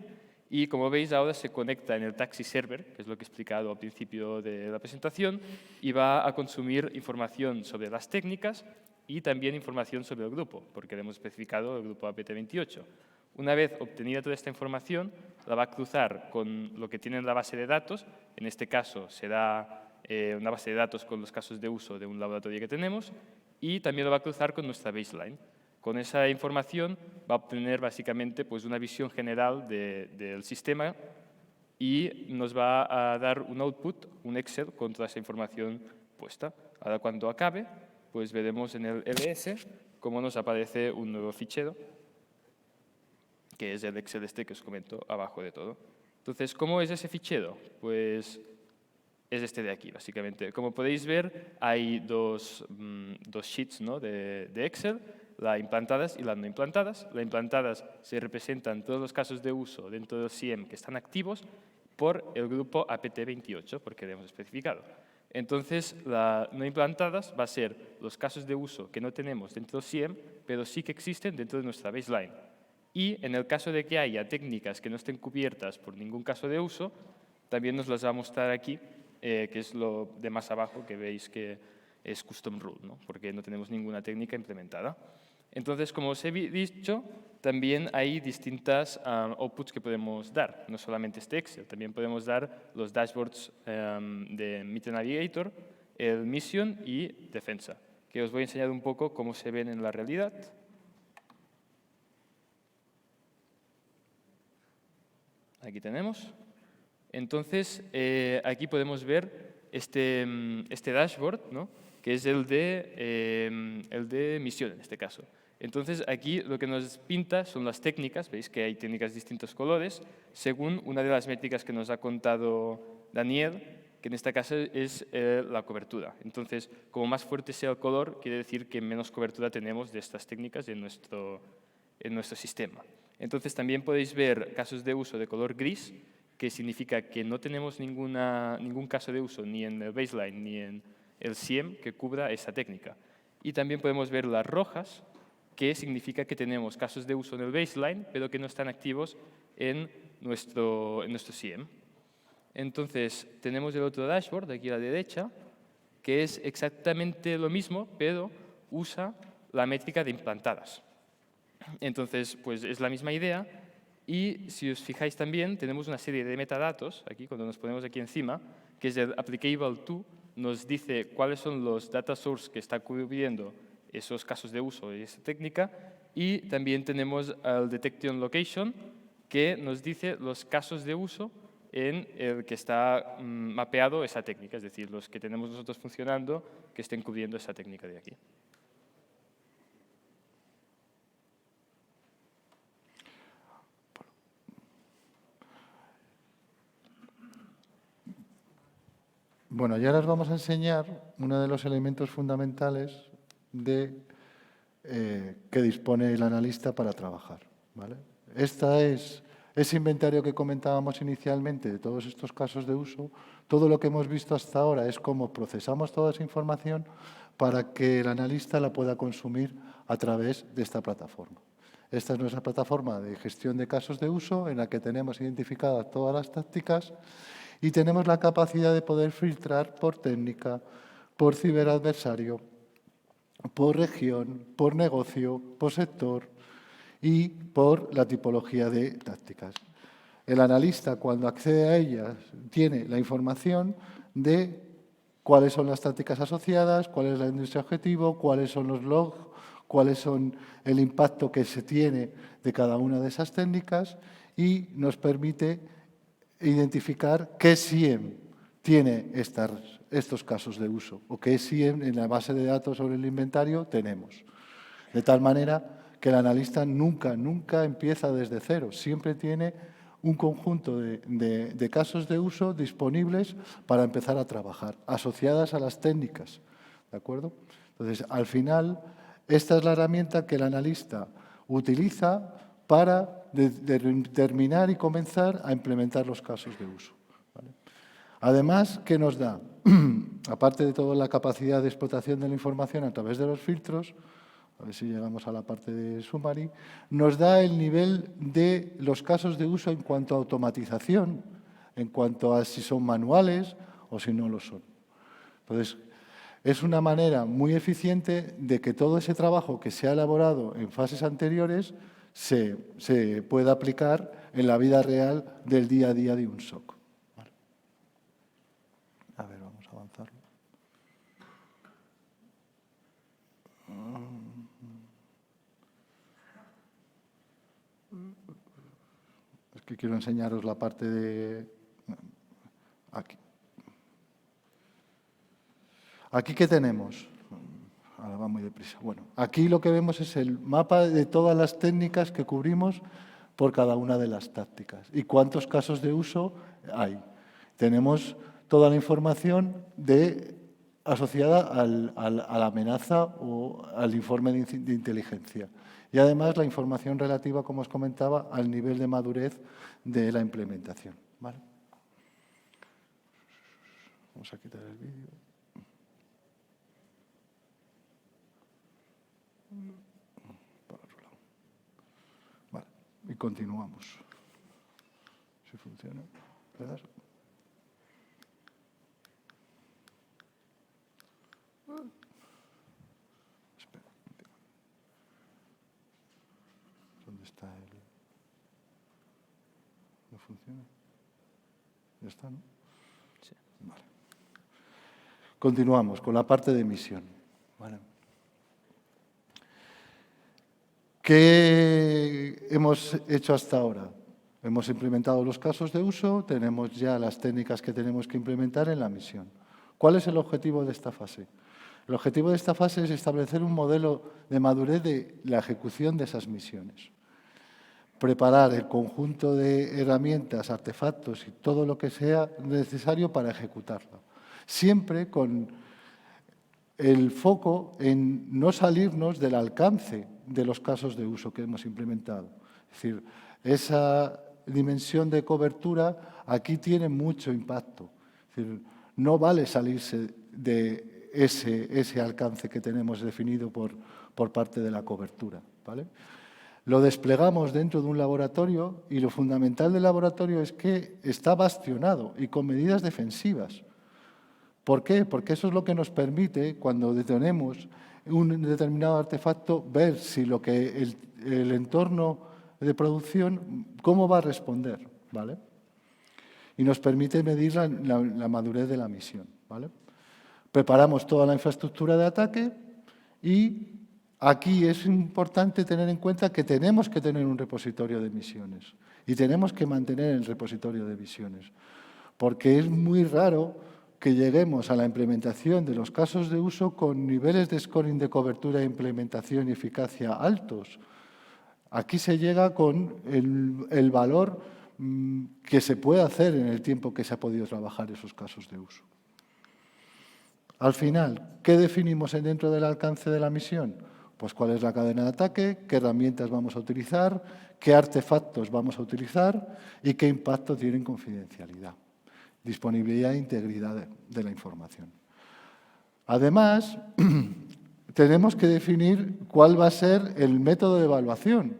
y como veis ahora se conecta en el taxi server, que es lo que he explicado al principio de la presentación, y va a consumir información sobre las técnicas y también información sobre el grupo, porque le hemos especificado el grupo apt28. Una vez obtenida toda esta información, la va a cruzar con lo que tiene en la base de datos. En este caso será una base de datos con los casos de uso de un laboratorio que tenemos, y también lo va a cruzar con nuestra baseline. Con esa información va a obtener básicamente pues, una visión general del sistema y nos va a dar un output, un Excel, con toda esa información puesta. Ahora, cuando acabe, pues veremos en el LS cómo nos aparece un nuevo fichero, que es el Excel este que os comento abajo de todo. Entonces, ¿cómo es ese fichero? Pues es este de aquí, básicamente. Como podéis ver, hay dos sheets, ¿no? de Excel, las implantadas y las no implantadas. Las implantadas se representan todos los casos de uso dentro del SIEM que están activos por el grupo APT28, porque lo hemos especificado. Entonces, las no implantadas va a ser los casos de uso que no tenemos dentro del SIEM, pero sí que existen dentro de nuestra baseline. Y en el caso de que haya técnicas que no estén cubiertas por ningún caso de uso, también nos las va a mostrar aquí, que es lo de más abajo, que veis que es custom rule, ¿no? Porque no tenemos ninguna técnica implementada. Entonces, como os he dicho, también hay distintas outputs que podemos dar, no solamente este Excel, también podemos dar los dashboards de Meet Navigator, el Mission y Defensa, que os voy a enseñar un poco cómo se ven en la realidad. Aquí tenemos. Entonces, aquí podemos ver este dashboard, ¿no? Que es el de misión en este caso. Entonces, aquí lo que nos pinta son las técnicas, veis que hay técnicas de distintos colores, según una de las métricas que nos ha contado Daniel, que en este caso es la cobertura. Entonces, como más fuerte sea el color, quiere decir que menos cobertura tenemos de estas técnicas en nuestro sistema. Entonces, también podéis ver casos de uso de color gris, que significa que no tenemos ningún caso de uso ni en el baseline ni en el SIEM que cubra esa técnica. Y también podemos ver las rojas, que significa que tenemos casos de uso en el baseline, pero que no están activos en nuestro SIEM. Entonces, tenemos el otro dashboard, de aquí a la derecha, que es exactamente lo mismo, pero usa la métrica de implantadas. Entonces, pues es la misma idea. Y si os fijáis también, tenemos una serie de metadatos, aquí cuando nos ponemos aquí encima, que es el applicable to, nos dice cuáles son los data source que está cubriendo esos casos de uso de esa técnica, y también tenemos el detection location, que nos dice los casos de uso en el que está mapeado esa técnica, es decir, los que tenemos nosotros funcionando que estén cubriendo esa técnica de aquí.
Bueno, y ahora os vamos a enseñar uno de los elementos fundamentales que dispone el analista para trabajar, ¿vale? Ese inventario que comentábamos inicialmente de todos estos casos de uso. Todo lo que hemos visto hasta ahora es cómo procesamos toda esa información para que el analista la pueda consumir a través de esta plataforma. Esta es nuestra plataforma de gestión de casos de uso, en la que tenemos identificadas todas las tácticas y tenemos la capacidad de poder filtrar por técnica, por ciberadversario, por región, por negocio, por sector y por la tipología de tácticas. El analista, cuando accede a ellas, tiene la información de cuáles son las tácticas asociadas, cuál es la industria objetivo, cuáles son los logs, cuáles son el impacto que se tiene de cada una de esas técnicas y nos permite identificar qué SIEM tiene estos casos de uso o qué SIEM en la base de datos sobre el inventario tenemos. De tal manera que el analista nunca empieza desde cero, siempre tiene un conjunto de casos de uso disponibles para empezar a trabajar, asociadas a las técnicas, ¿de acuerdo? Entonces, al final, esta es la herramienta que el analista utiliza para determinar y comenzar a implementar los casos de uso, ¿vale? Además, ¿qué nos da? Aparte de toda la capacidad de explotación de la información a través de los filtros, a ver si llegamos a la parte de summary, nos da el nivel de los casos de uso en cuanto a automatización, en cuanto a si son manuales o si no lo son. Entonces, es una manera muy eficiente de que todo ese trabajo que se ha elaborado en fases anteriores se pueda aplicar en la vida real del día a día de un SOC. Vale. A ver, vamos a avanzarlo. Es que quiero enseñaros la parte de... Aquí. ¿Aquí qué tenemos? Ahora va muy deprisa. Bueno, aquí lo que vemos es el mapa de todas las técnicas que cubrimos por cada una de las tácticas y cuántos casos de uso hay. Tenemos toda la información asociada a la amenaza o al informe de inteligencia. Y además la información relativa, como os comentaba, al nivel de madurez de la implementación. ¿Vale? Vamos a quitar el vídeo. Para otro lado. Vale, y continuamos. Si funciona, ¿le das? Espera. ¿Dónde está el...? ¿No funciona? Ya está, ¿no?
Sí.
Vale. Continuamos con la parte de misión. Vale. ¿Qué hemos hecho hasta ahora? Hemos implementado los casos de uso, tenemos ya las técnicas que tenemos que implementar en la misión. ¿Cuál es el objetivo de esta fase? El objetivo de esta fase es establecer un modelo de madurez de la ejecución de esas misiones. Preparar el conjunto de herramientas, artefactos y todo lo que sea necesario para ejecutarlo. Siempre con el foco en no salirnos del alcance de los casos de uso que hemos implementado. Es decir, esa dimensión de cobertura aquí tiene mucho impacto. Es decir, no vale salirse de ese alcance que tenemos definido por parte de la cobertura, ¿vale? Lo desplegamos dentro de un laboratorio y lo fundamental del laboratorio es que está bastionado y con medidas defensivas. ¿Por qué? Porque eso es lo que nos permite, cuando detenemos un determinado artefacto, ver si lo que el entorno de producción, cómo va a responder, ¿vale? Y nos permite medir la madurez de la misión, ¿vale? Preparamos toda la infraestructura de ataque y aquí es importante tener en cuenta que tenemos que tener un repositorio de misiones y tenemos que mantener el repositorio de misiones, porque es muy raro que lleguemos a la implementación de los casos de uso con niveles de scoring de cobertura, implementación y eficacia altos. Aquí se llega con el valor que se puede hacer en el tiempo que se ha podido trabajar esos casos de uso. Al final, ¿qué definimos dentro del alcance de la misión? Pues cuál es la cadena de ataque, qué herramientas vamos a utilizar, qué artefactos vamos a utilizar y qué impacto tiene en confidencialidad, disponibilidad e integridad de la información. Además, tenemos que definir cuál va a ser el método de evaluación.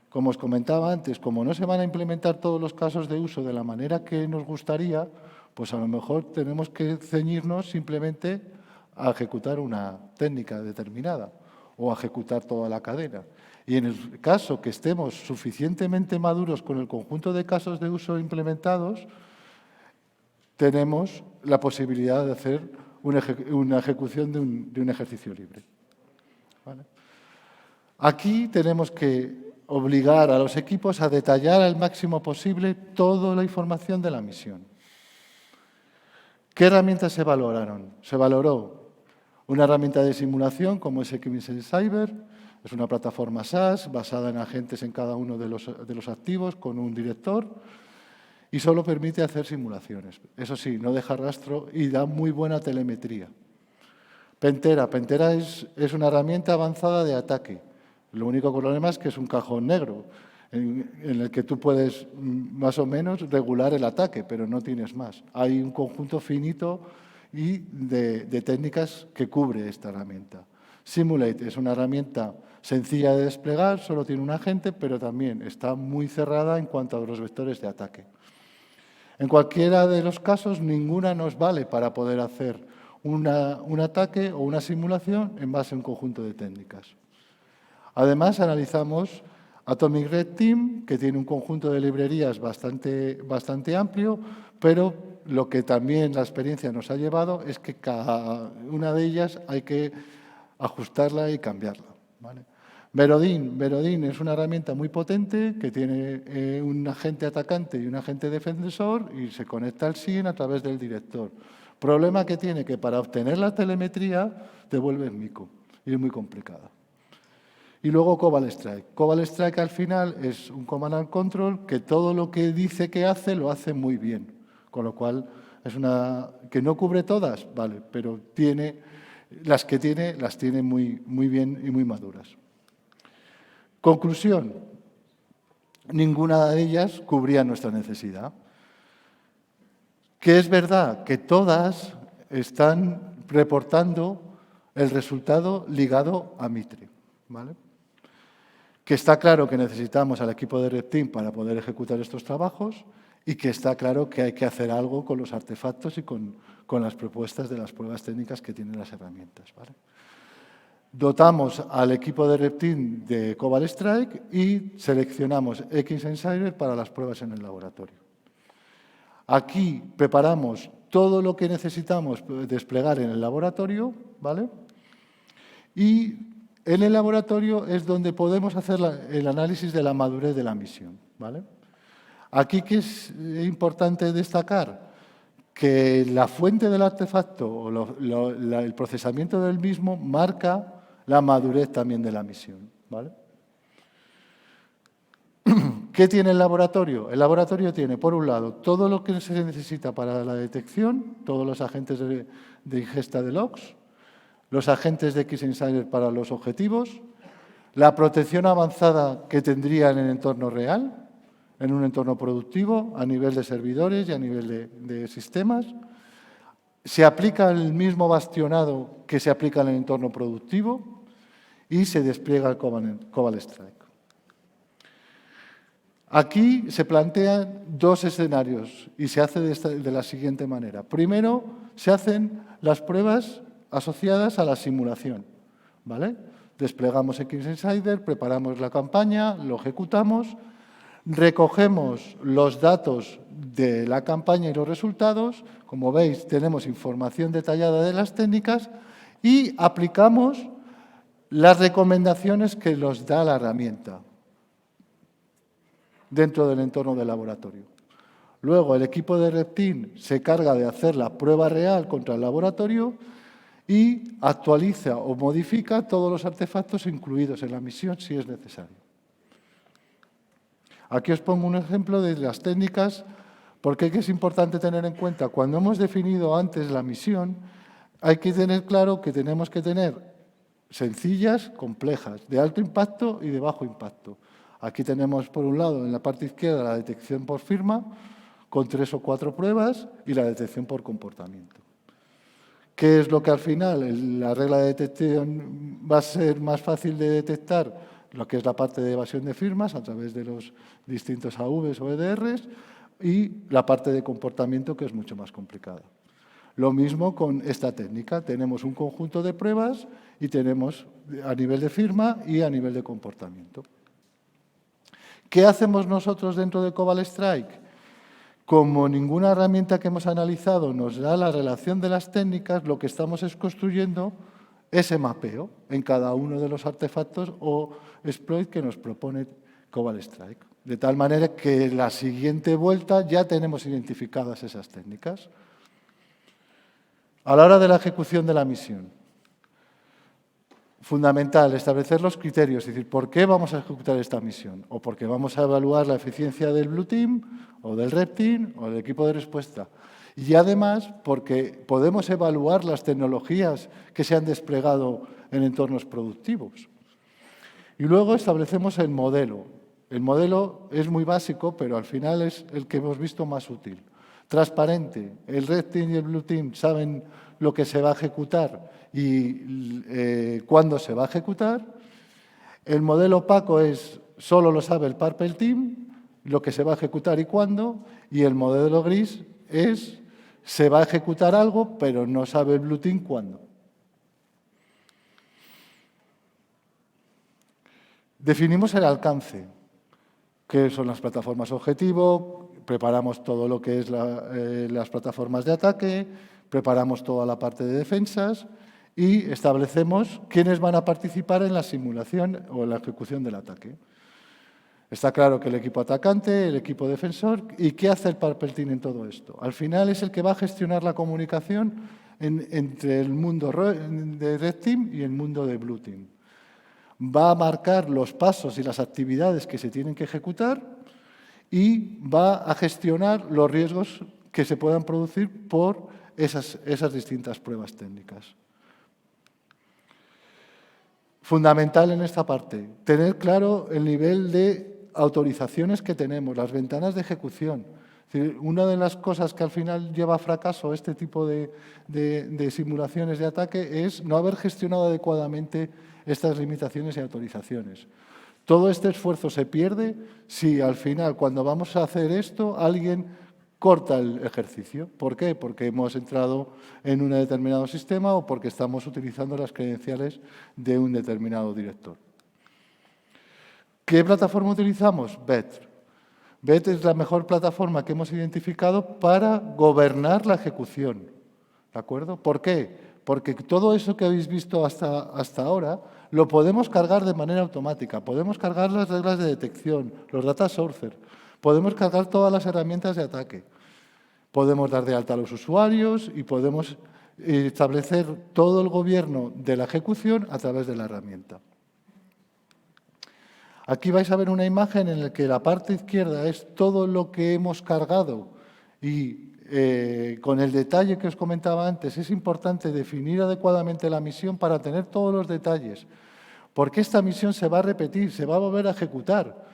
Como os comentaba antes, como no se van a implementar todos los casos de uso de la manera que nos gustaría, pues a lo mejor tenemos que ceñirnos simplemente a ejecutar una técnica determinada o a ejecutar toda la cadena. Y en el caso que estemos suficientemente maduros con el conjunto de casos de uso implementados, tenemos la posibilidad de hacer una ejecución de un ejercicio libre. ¿Vale? Aquí tenemos que obligar a los equipos a detallar al máximo posible toda la información de la misión. ¿Qué herramientas se valoraron? Se valoró una herramienta de simulación como es Equinix Cyber, es una plataforma SaaS basada en agentes en cada uno de los activos con un director y solo permite hacer simulaciones. Eso sí, no deja rastro y da muy buena telemetría. Pentera es una herramienta avanzada de ataque. Lo único problema es que es un cajón negro en el que tú puedes más o menos regular el ataque, pero no tienes más. Hay un conjunto finito y de técnicas que cubre esta herramienta. Simulate es una herramienta sencilla de desplegar, solo tiene un agente, pero también está muy cerrada en cuanto a los vectores de ataque. En cualquiera de los casos, ninguna nos vale para poder hacer un ataque o una simulación en base a un conjunto de técnicas. Además, analizamos Atomic Red Team, que tiene un conjunto de librerías bastante amplio, pero lo que también la experiencia nos ha llevado es que cada una de ellas hay que ajustarla y cambiarla, ¿vale? Verodin es una herramienta muy potente que tiene un agente atacante y un agente defensor y se conecta al SIEM a través del director. Problema que tiene que para obtener la telemetría te vuelves mico y es muy complicada. Y luego Cobalt Strike. Cobalt Strike al final es un command and control que todo lo que dice que hace lo hace muy bien. Con lo cual es una que no cubre todas, vale, pero las que tiene las tiene muy bien y muy maduras. Conclusión, ninguna de ellas cubría nuestra necesidad. Que es verdad que todas están reportando el resultado ligado a Mitre, ¿vale? Que está claro que necesitamos al equipo de Red Team para poder ejecutar estos trabajos y que está claro que hay que hacer algo con los artefactos y con las propuestas de las pruebas técnicas que tienen las herramientas, ¿vale? Dotamos al equipo de Red Team de Cobalt Strike y seleccionamos XInsider para las pruebas en el laboratorio. Aquí preparamos todo lo que necesitamos desplegar en el laboratorio, ¿vale? Y en el laboratorio es donde podemos hacer el análisis de la madurez de la misión, ¿vale? Aquí, ¿qué es importante destacar? Que la fuente del artefacto o el procesamiento del mismo marca la madurez también de la misión, ¿vale? ¿Qué tiene el laboratorio? El laboratorio tiene, por un lado, todo lo que se necesita para la detección, todos los agentes de ingesta de logs, los agentes de XInsider para los objetivos, la protección avanzada que tendría en el entorno real, en un entorno productivo, a nivel de servidores y a nivel de sistemas. Se aplica el mismo bastionado que se aplica en el entorno productivo y se despliega el Cobalt Strike. Aquí se plantean dos escenarios y se hace de la siguiente manera. Primero, se hacen las pruebas asociadas a la simulación, ¿vale? Desplegamos XInsider, preparamos la campaña, lo ejecutamos, recogemos los datos de la campaña y los resultados. Como veis, tenemos información detallada de las técnicas y aplicamos las recomendaciones que nos da la herramienta dentro del entorno del laboratorio. Luego, el equipo de Red Team se carga de hacer la prueba real contra el laboratorio y actualiza o modifica todos los artefactos incluidos en la misión si es necesario. Aquí os pongo un ejemplo de las técnicas, porque es importante tener en cuenta, cuando hemos definido antes la misión, hay que tener claro que tenemos que tener sencillas, complejas, de alto impacto y de bajo impacto. Aquí tenemos, por un lado, en la parte izquierda, la detección por firma, con 3 o 4 pruebas, y la detección por comportamiento. ¿Qué es lo que al final? La regla de detección va a ser más fácil de detectar, lo que es la parte de evasión de firmas a través de los distintos AVs o EDRs, y la parte de comportamiento, que es mucho más complicada. Lo mismo con esta técnica. Tenemos un conjunto de pruebas y tenemos a nivel de firma y a nivel de comportamiento. ¿Qué hacemos nosotros dentro de Cobalt Strike? Como ninguna herramienta que hemos analizado nos da la relación de las técnicas, lo que estamos es construyendo ese mapeo en cada uno de los artefactos o exploit que nos propone Cobalt Strike. De tal manera que en la siguiente vuelta ya tenemos identificadas esas técnicas. A la hora de la ejecución de la misión, fundamental establecer los criterios, es decir, ¿por qué vamos a ejecutar esta misión? O porque vamos a evaluar la eficiencia del Blue Team, o del Red Team, o del equipo de respuesta. Y además, porque podemos evaluar las tecnologías que se han desplegado en entornos productivos. Y luego establecemos el modelo. El modelo es muy básico, pero al final es el que hemos visto más útil. Transparente. El Red Team y el Blue Team saben lo que se va a ejecutar y cuándo se va a ejecutar. El modelo opaco es, solo lo sabe el Purple Team, lo que se va a ejecutar y cuándo. Y el modelo gris es, se va a ejecutar algo, pero no sabe el Blue Team cuándo. Definimos el alcance, que son las plataformas objetivo, preparamos todo lo que es las plataformas de ataque, preparamos toda la parte de defensas y establecemos quiénes van a participar en la simulación o en la ejecución del ataque. Está claro que el equipo atacante, el equipo defensor, ¿y qué hace el Purple Team en todo esto? Al final es el que va a gestionar la comunicación entre el mundo de Red Team y el mundo de Blue Team. Va a marcar los pasos y las actividades que se tienen que ejecutar y va a gestionar los riesgos que se puedan producir por esas distintas pruebas técnicas. Fundamental en esta parte, tener claro el nivel de autorizaciones que tenemos, las ventanas de ejecución. Es decir, una de las cosas que al final lleva a fracaso este tipo de simulaciones de ataque es no haber gestionado adecuadamente estas limitaciones y autorizaciones. Todo este esfuerzo se pierde si al final, cuando vamos a hacer esto, alguien corta el ejercicio. ¿Por qué? Porque hemos entrado en un determinado sistema o porque estamos utilizando las credenciales de un determinado director. ¿Qué plataforma utilizamos? BET. BET es la mejor plataforma que hemos identificado para gobernar la ejecución. ¿De acuerdo? ¿Por qué? Porque todo eso que habéis visto hasta ahora lo podemos cargar de manera automática. Podemos cargar las reglas de detección, los data sources, podemos cargar todas las herramientas de ataque. Podemos dar de alta a los usuarios y podemos establecer todo el gobierno de la ejecución a través de la herramienta. Aquí vais a ver una imagen en la que la parte izquierda es todo lo que hemos cargado y con el detalle que os comentaba antes, es importante definir adecuadamente la misión para tener todos los detalles, porque esta misión se va a repetir, se va a volver a ejecutar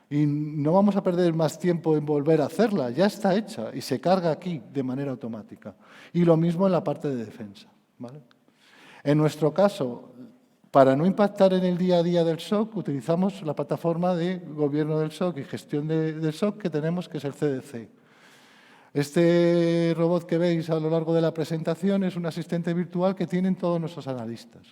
y no vamos a perder más tiempo en volver a hacerla, ya está hecha y se carga aquí de manera automática. Y lo mismo en la parte de defensa, ¿vale? En nuestro caso, para no impactar en el día a día del SOC, utilizamos la plataforma de gobierno del SOC y gestión del SOC que tenemos, que es el CDC. Este robot que veis a lo largo de la presentación es un asistente virtual que tienen todos nuestros analistas.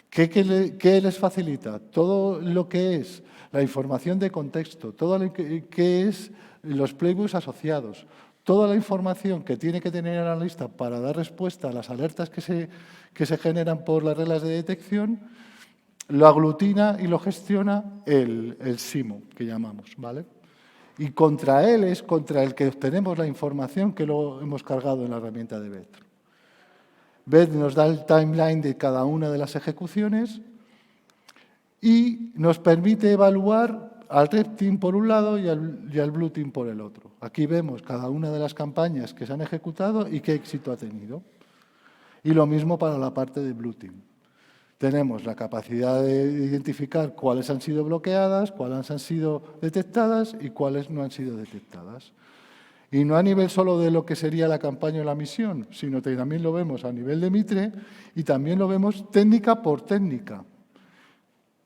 ¿Qué les facilita? Todo lo que es la información de contexto, todo lo que es los playbooks asociados, toda la información que tiene que tener el analista para dar respuesta a las alertas que se generan por las reglas de detección, lo aglutina y lo gestiona el SIMO, que llamamos, ¿vale? Y contra él es contra el que obtenemos la información que lo hemos cargado en la herramienta de BET. BET nos da el timeline de cada una de las ejecuciones y nos permite evaluar al Red Team por un lado y al Blue Team por el otro. Aquí vemos cada una de las campañas que se han ejecutado y qué éxito ha tenido. Y lo mismo para la parte de Blue Team. Tenemos la capacidad de identificar cuáles han sido bloqueadas, cuáles han sido detectadas y cuáles no han sido detectadas. Y no a nivel solo de lo que sería la campaña o la misión, sino que también lo vemos a nivel de Mitre y también lo vemos técnica por técnica.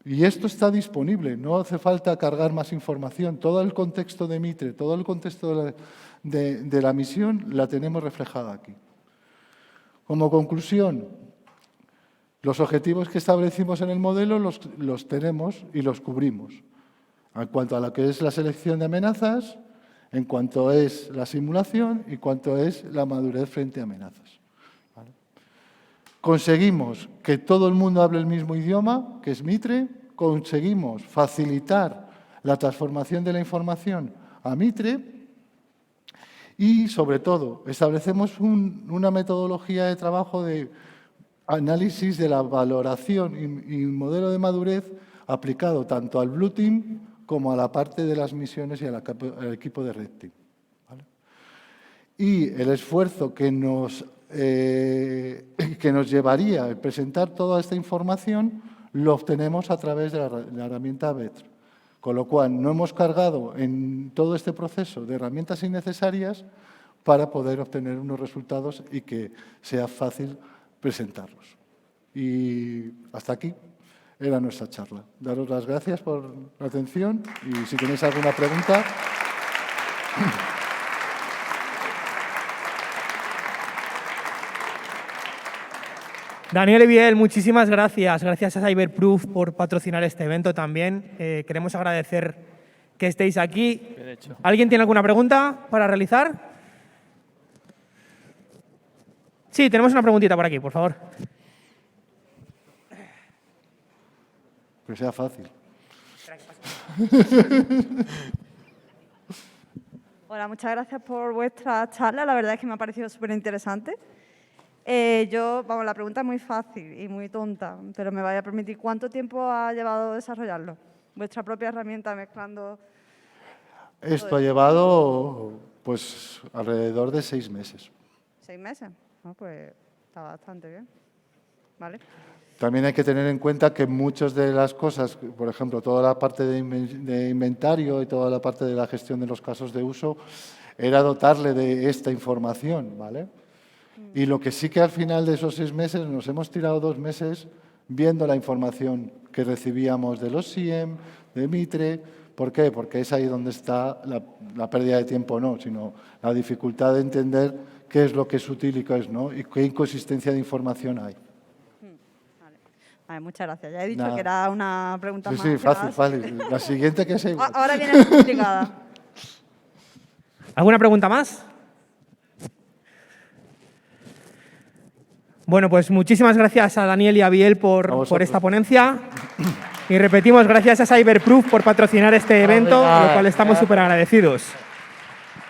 Y esto está disponible, no hace falta cargar más información. Todo el contexto de Mitre, todo el contexto de la misión la tenemos reflejada aquí. Como conclusión, los objetivos que establecimos en el modelo los tenemos y los cubrimos. En cuanto a lo que es la selección de amenazas, en cuanto es la simulación y en cuanto es la madurez frente a amenazas. ¿Vale? Conseguimos que todo el mundo hable el mismo idioma, que es Mitre. Conseguimos facilitar la transformación de la información a Mitre. Y, sobre todo, establecemos una metodología de trabajo de análisis de la valoración y modelo de madurez aplicado tanto al Blue Team como a la parte de las misiones y al equipo de Red Team. ¿Vale? Y el esfuerzo que nos llevaría a presentar toda esta información lo obtenemos a través de la herramienta BET. Con lo cual, no hemos cargado en todo este proceso de herramientas innecesarias para poder obtener unos resultados y que sea fácil presentarlos. Y hasta aquí era nuestra charla. Daros las gracias por la atención y si tenéis alguna pregunta.
Daniel Eviel, muchísimas gracias. Gracias a Cyberproof por patrocinar este evento también. Queremos agradecer que estéis aquí. ¿Alguien tiene alguna pregunta para realizar? Sí, tenemos una preguntita por aquí, por favor.
que sea fácil.
Hola, muchas gracias por vuestra charla. La verdad es que me ha parecido súper interesante. La pregunta es muy fácil y muy tonta, pero me vaya a permitir. ¿Cuánto tiempo ha llevado desarrollarlo? Vuestra propia herramienta mezclando...
Esto ha llevado, pues, alrededor de 6 meses.
6 meses. Pues está bastante bien. ¿Vale?
También hay que tener en cuenta que muchas de las cosas, por ejemplo, toda la parte de inventario y toda la parte de la gestión de los casos de uso, era dotarle de esta información, ¿vale? Y lo que sí que al final de esos 6 meses nos hemos tirado 2 meses viendo la información que recibíamos de los SIEM, de Mitre. ¿Por qué? Porque es ahí donde está la pérdida de tiempo, no, sino la dificultad de entender qué es lo que es útil y qué es no, y qué inconsistencia de información hay.
Vale, muchas gracias. Ya he dicho
Nada.
que era una pregunta más.
Sí, fácil. La siguiente que sea igual.
Ahora viene complicada.
¿Alguna pregunta más? Bueno, pues muchísimas gracias a Daniel y a Biel por esta ponencia. Y repetimos, gracias a Cyberproof por patrocinar este evento, a lo cual estamos súper agradecidos.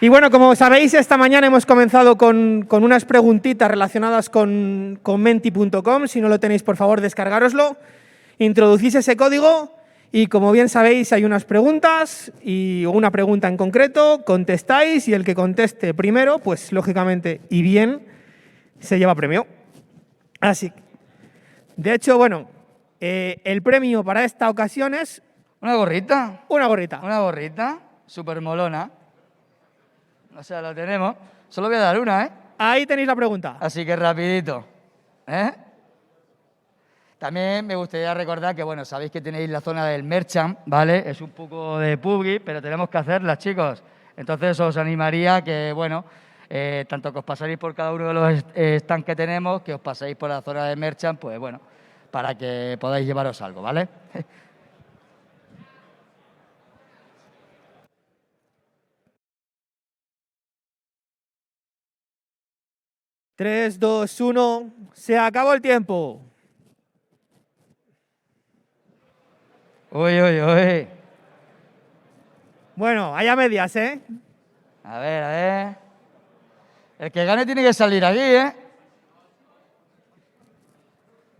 Y bueno, como sabéis, esta mañana hemos comenzado con unas preguntitas relacionadas con menti.com. Si no lo tenéis, por favor, descargároslo. Introducís ese código y, como bien sabéis, hay unas preguntas y una pregunta en concreto. Contestáis y el que conteste primero, pues lógicamente y bien, se lleva premio. Así que, de hecho, bueno, el premio para esta ocasión es...
¿Una gorrita?
Una gorrita.
Una gorrita, súper molona. O sea, lo tenemos. Solo voy a dar una, ¿eh?
Ahí tenéis la pregunta.
Así que rapidito. También me gustaría recordar que, bueno, sabéis que tenéis la zona del merchant, ¿vale? Es un poco de publi, pero tenemos que hacerla, chicos. Entonces os animaría que, bueno, tanto que os pasáis por cada uno de los stands que tenemos, que os paséis por la zona de merchant, pues bueno, para que podáis llevaros algo, ¿vale?
3, 2, 1, se acabó el tiempo.
Uy, uy, uy.
Bueno, hay a medias, ¿eh?
A ver. El que gane tiene que salir aquí, ¿eh?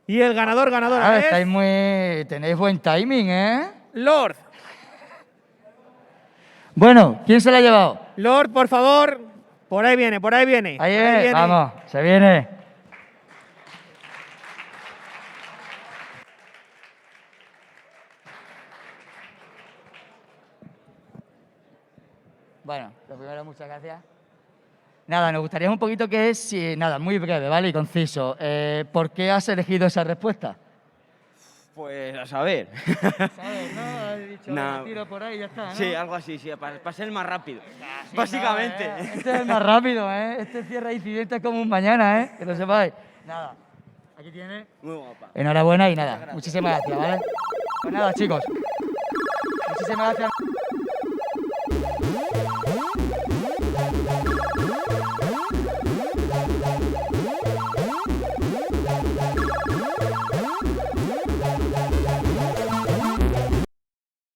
Y el ganador es...
Tenéis buen timing, ¿eh?
Lord.
Bueno, ¿quién se la ha llevado?
Lord, por favor. Por ahí viene.
Ahí viene. Vamos, se viene. Bueno, lo primero, muchas gracias. Nada, nos gustaría un poquito que es, muy breve, ¿vale? Y conciso. ¿Por qué has elegido esa respuesta?
Pues a saber.
¿Sabes, no? Has dicho,
Nah.
tiro por ahí y ya está, ¿no?
Sí, algo así, sí, para ser más rápido. Básicamente.
No, este es el más rápido, ¿eh? Este cierra incidentes como un mañana, ¿eh? Que lo sepáis. Nada, aquí tiene.
Muy guapa.
Enhorabuena y nada, muchísimas gracias, ¿vale? Pues nada, chicos. Muchísimas gracias.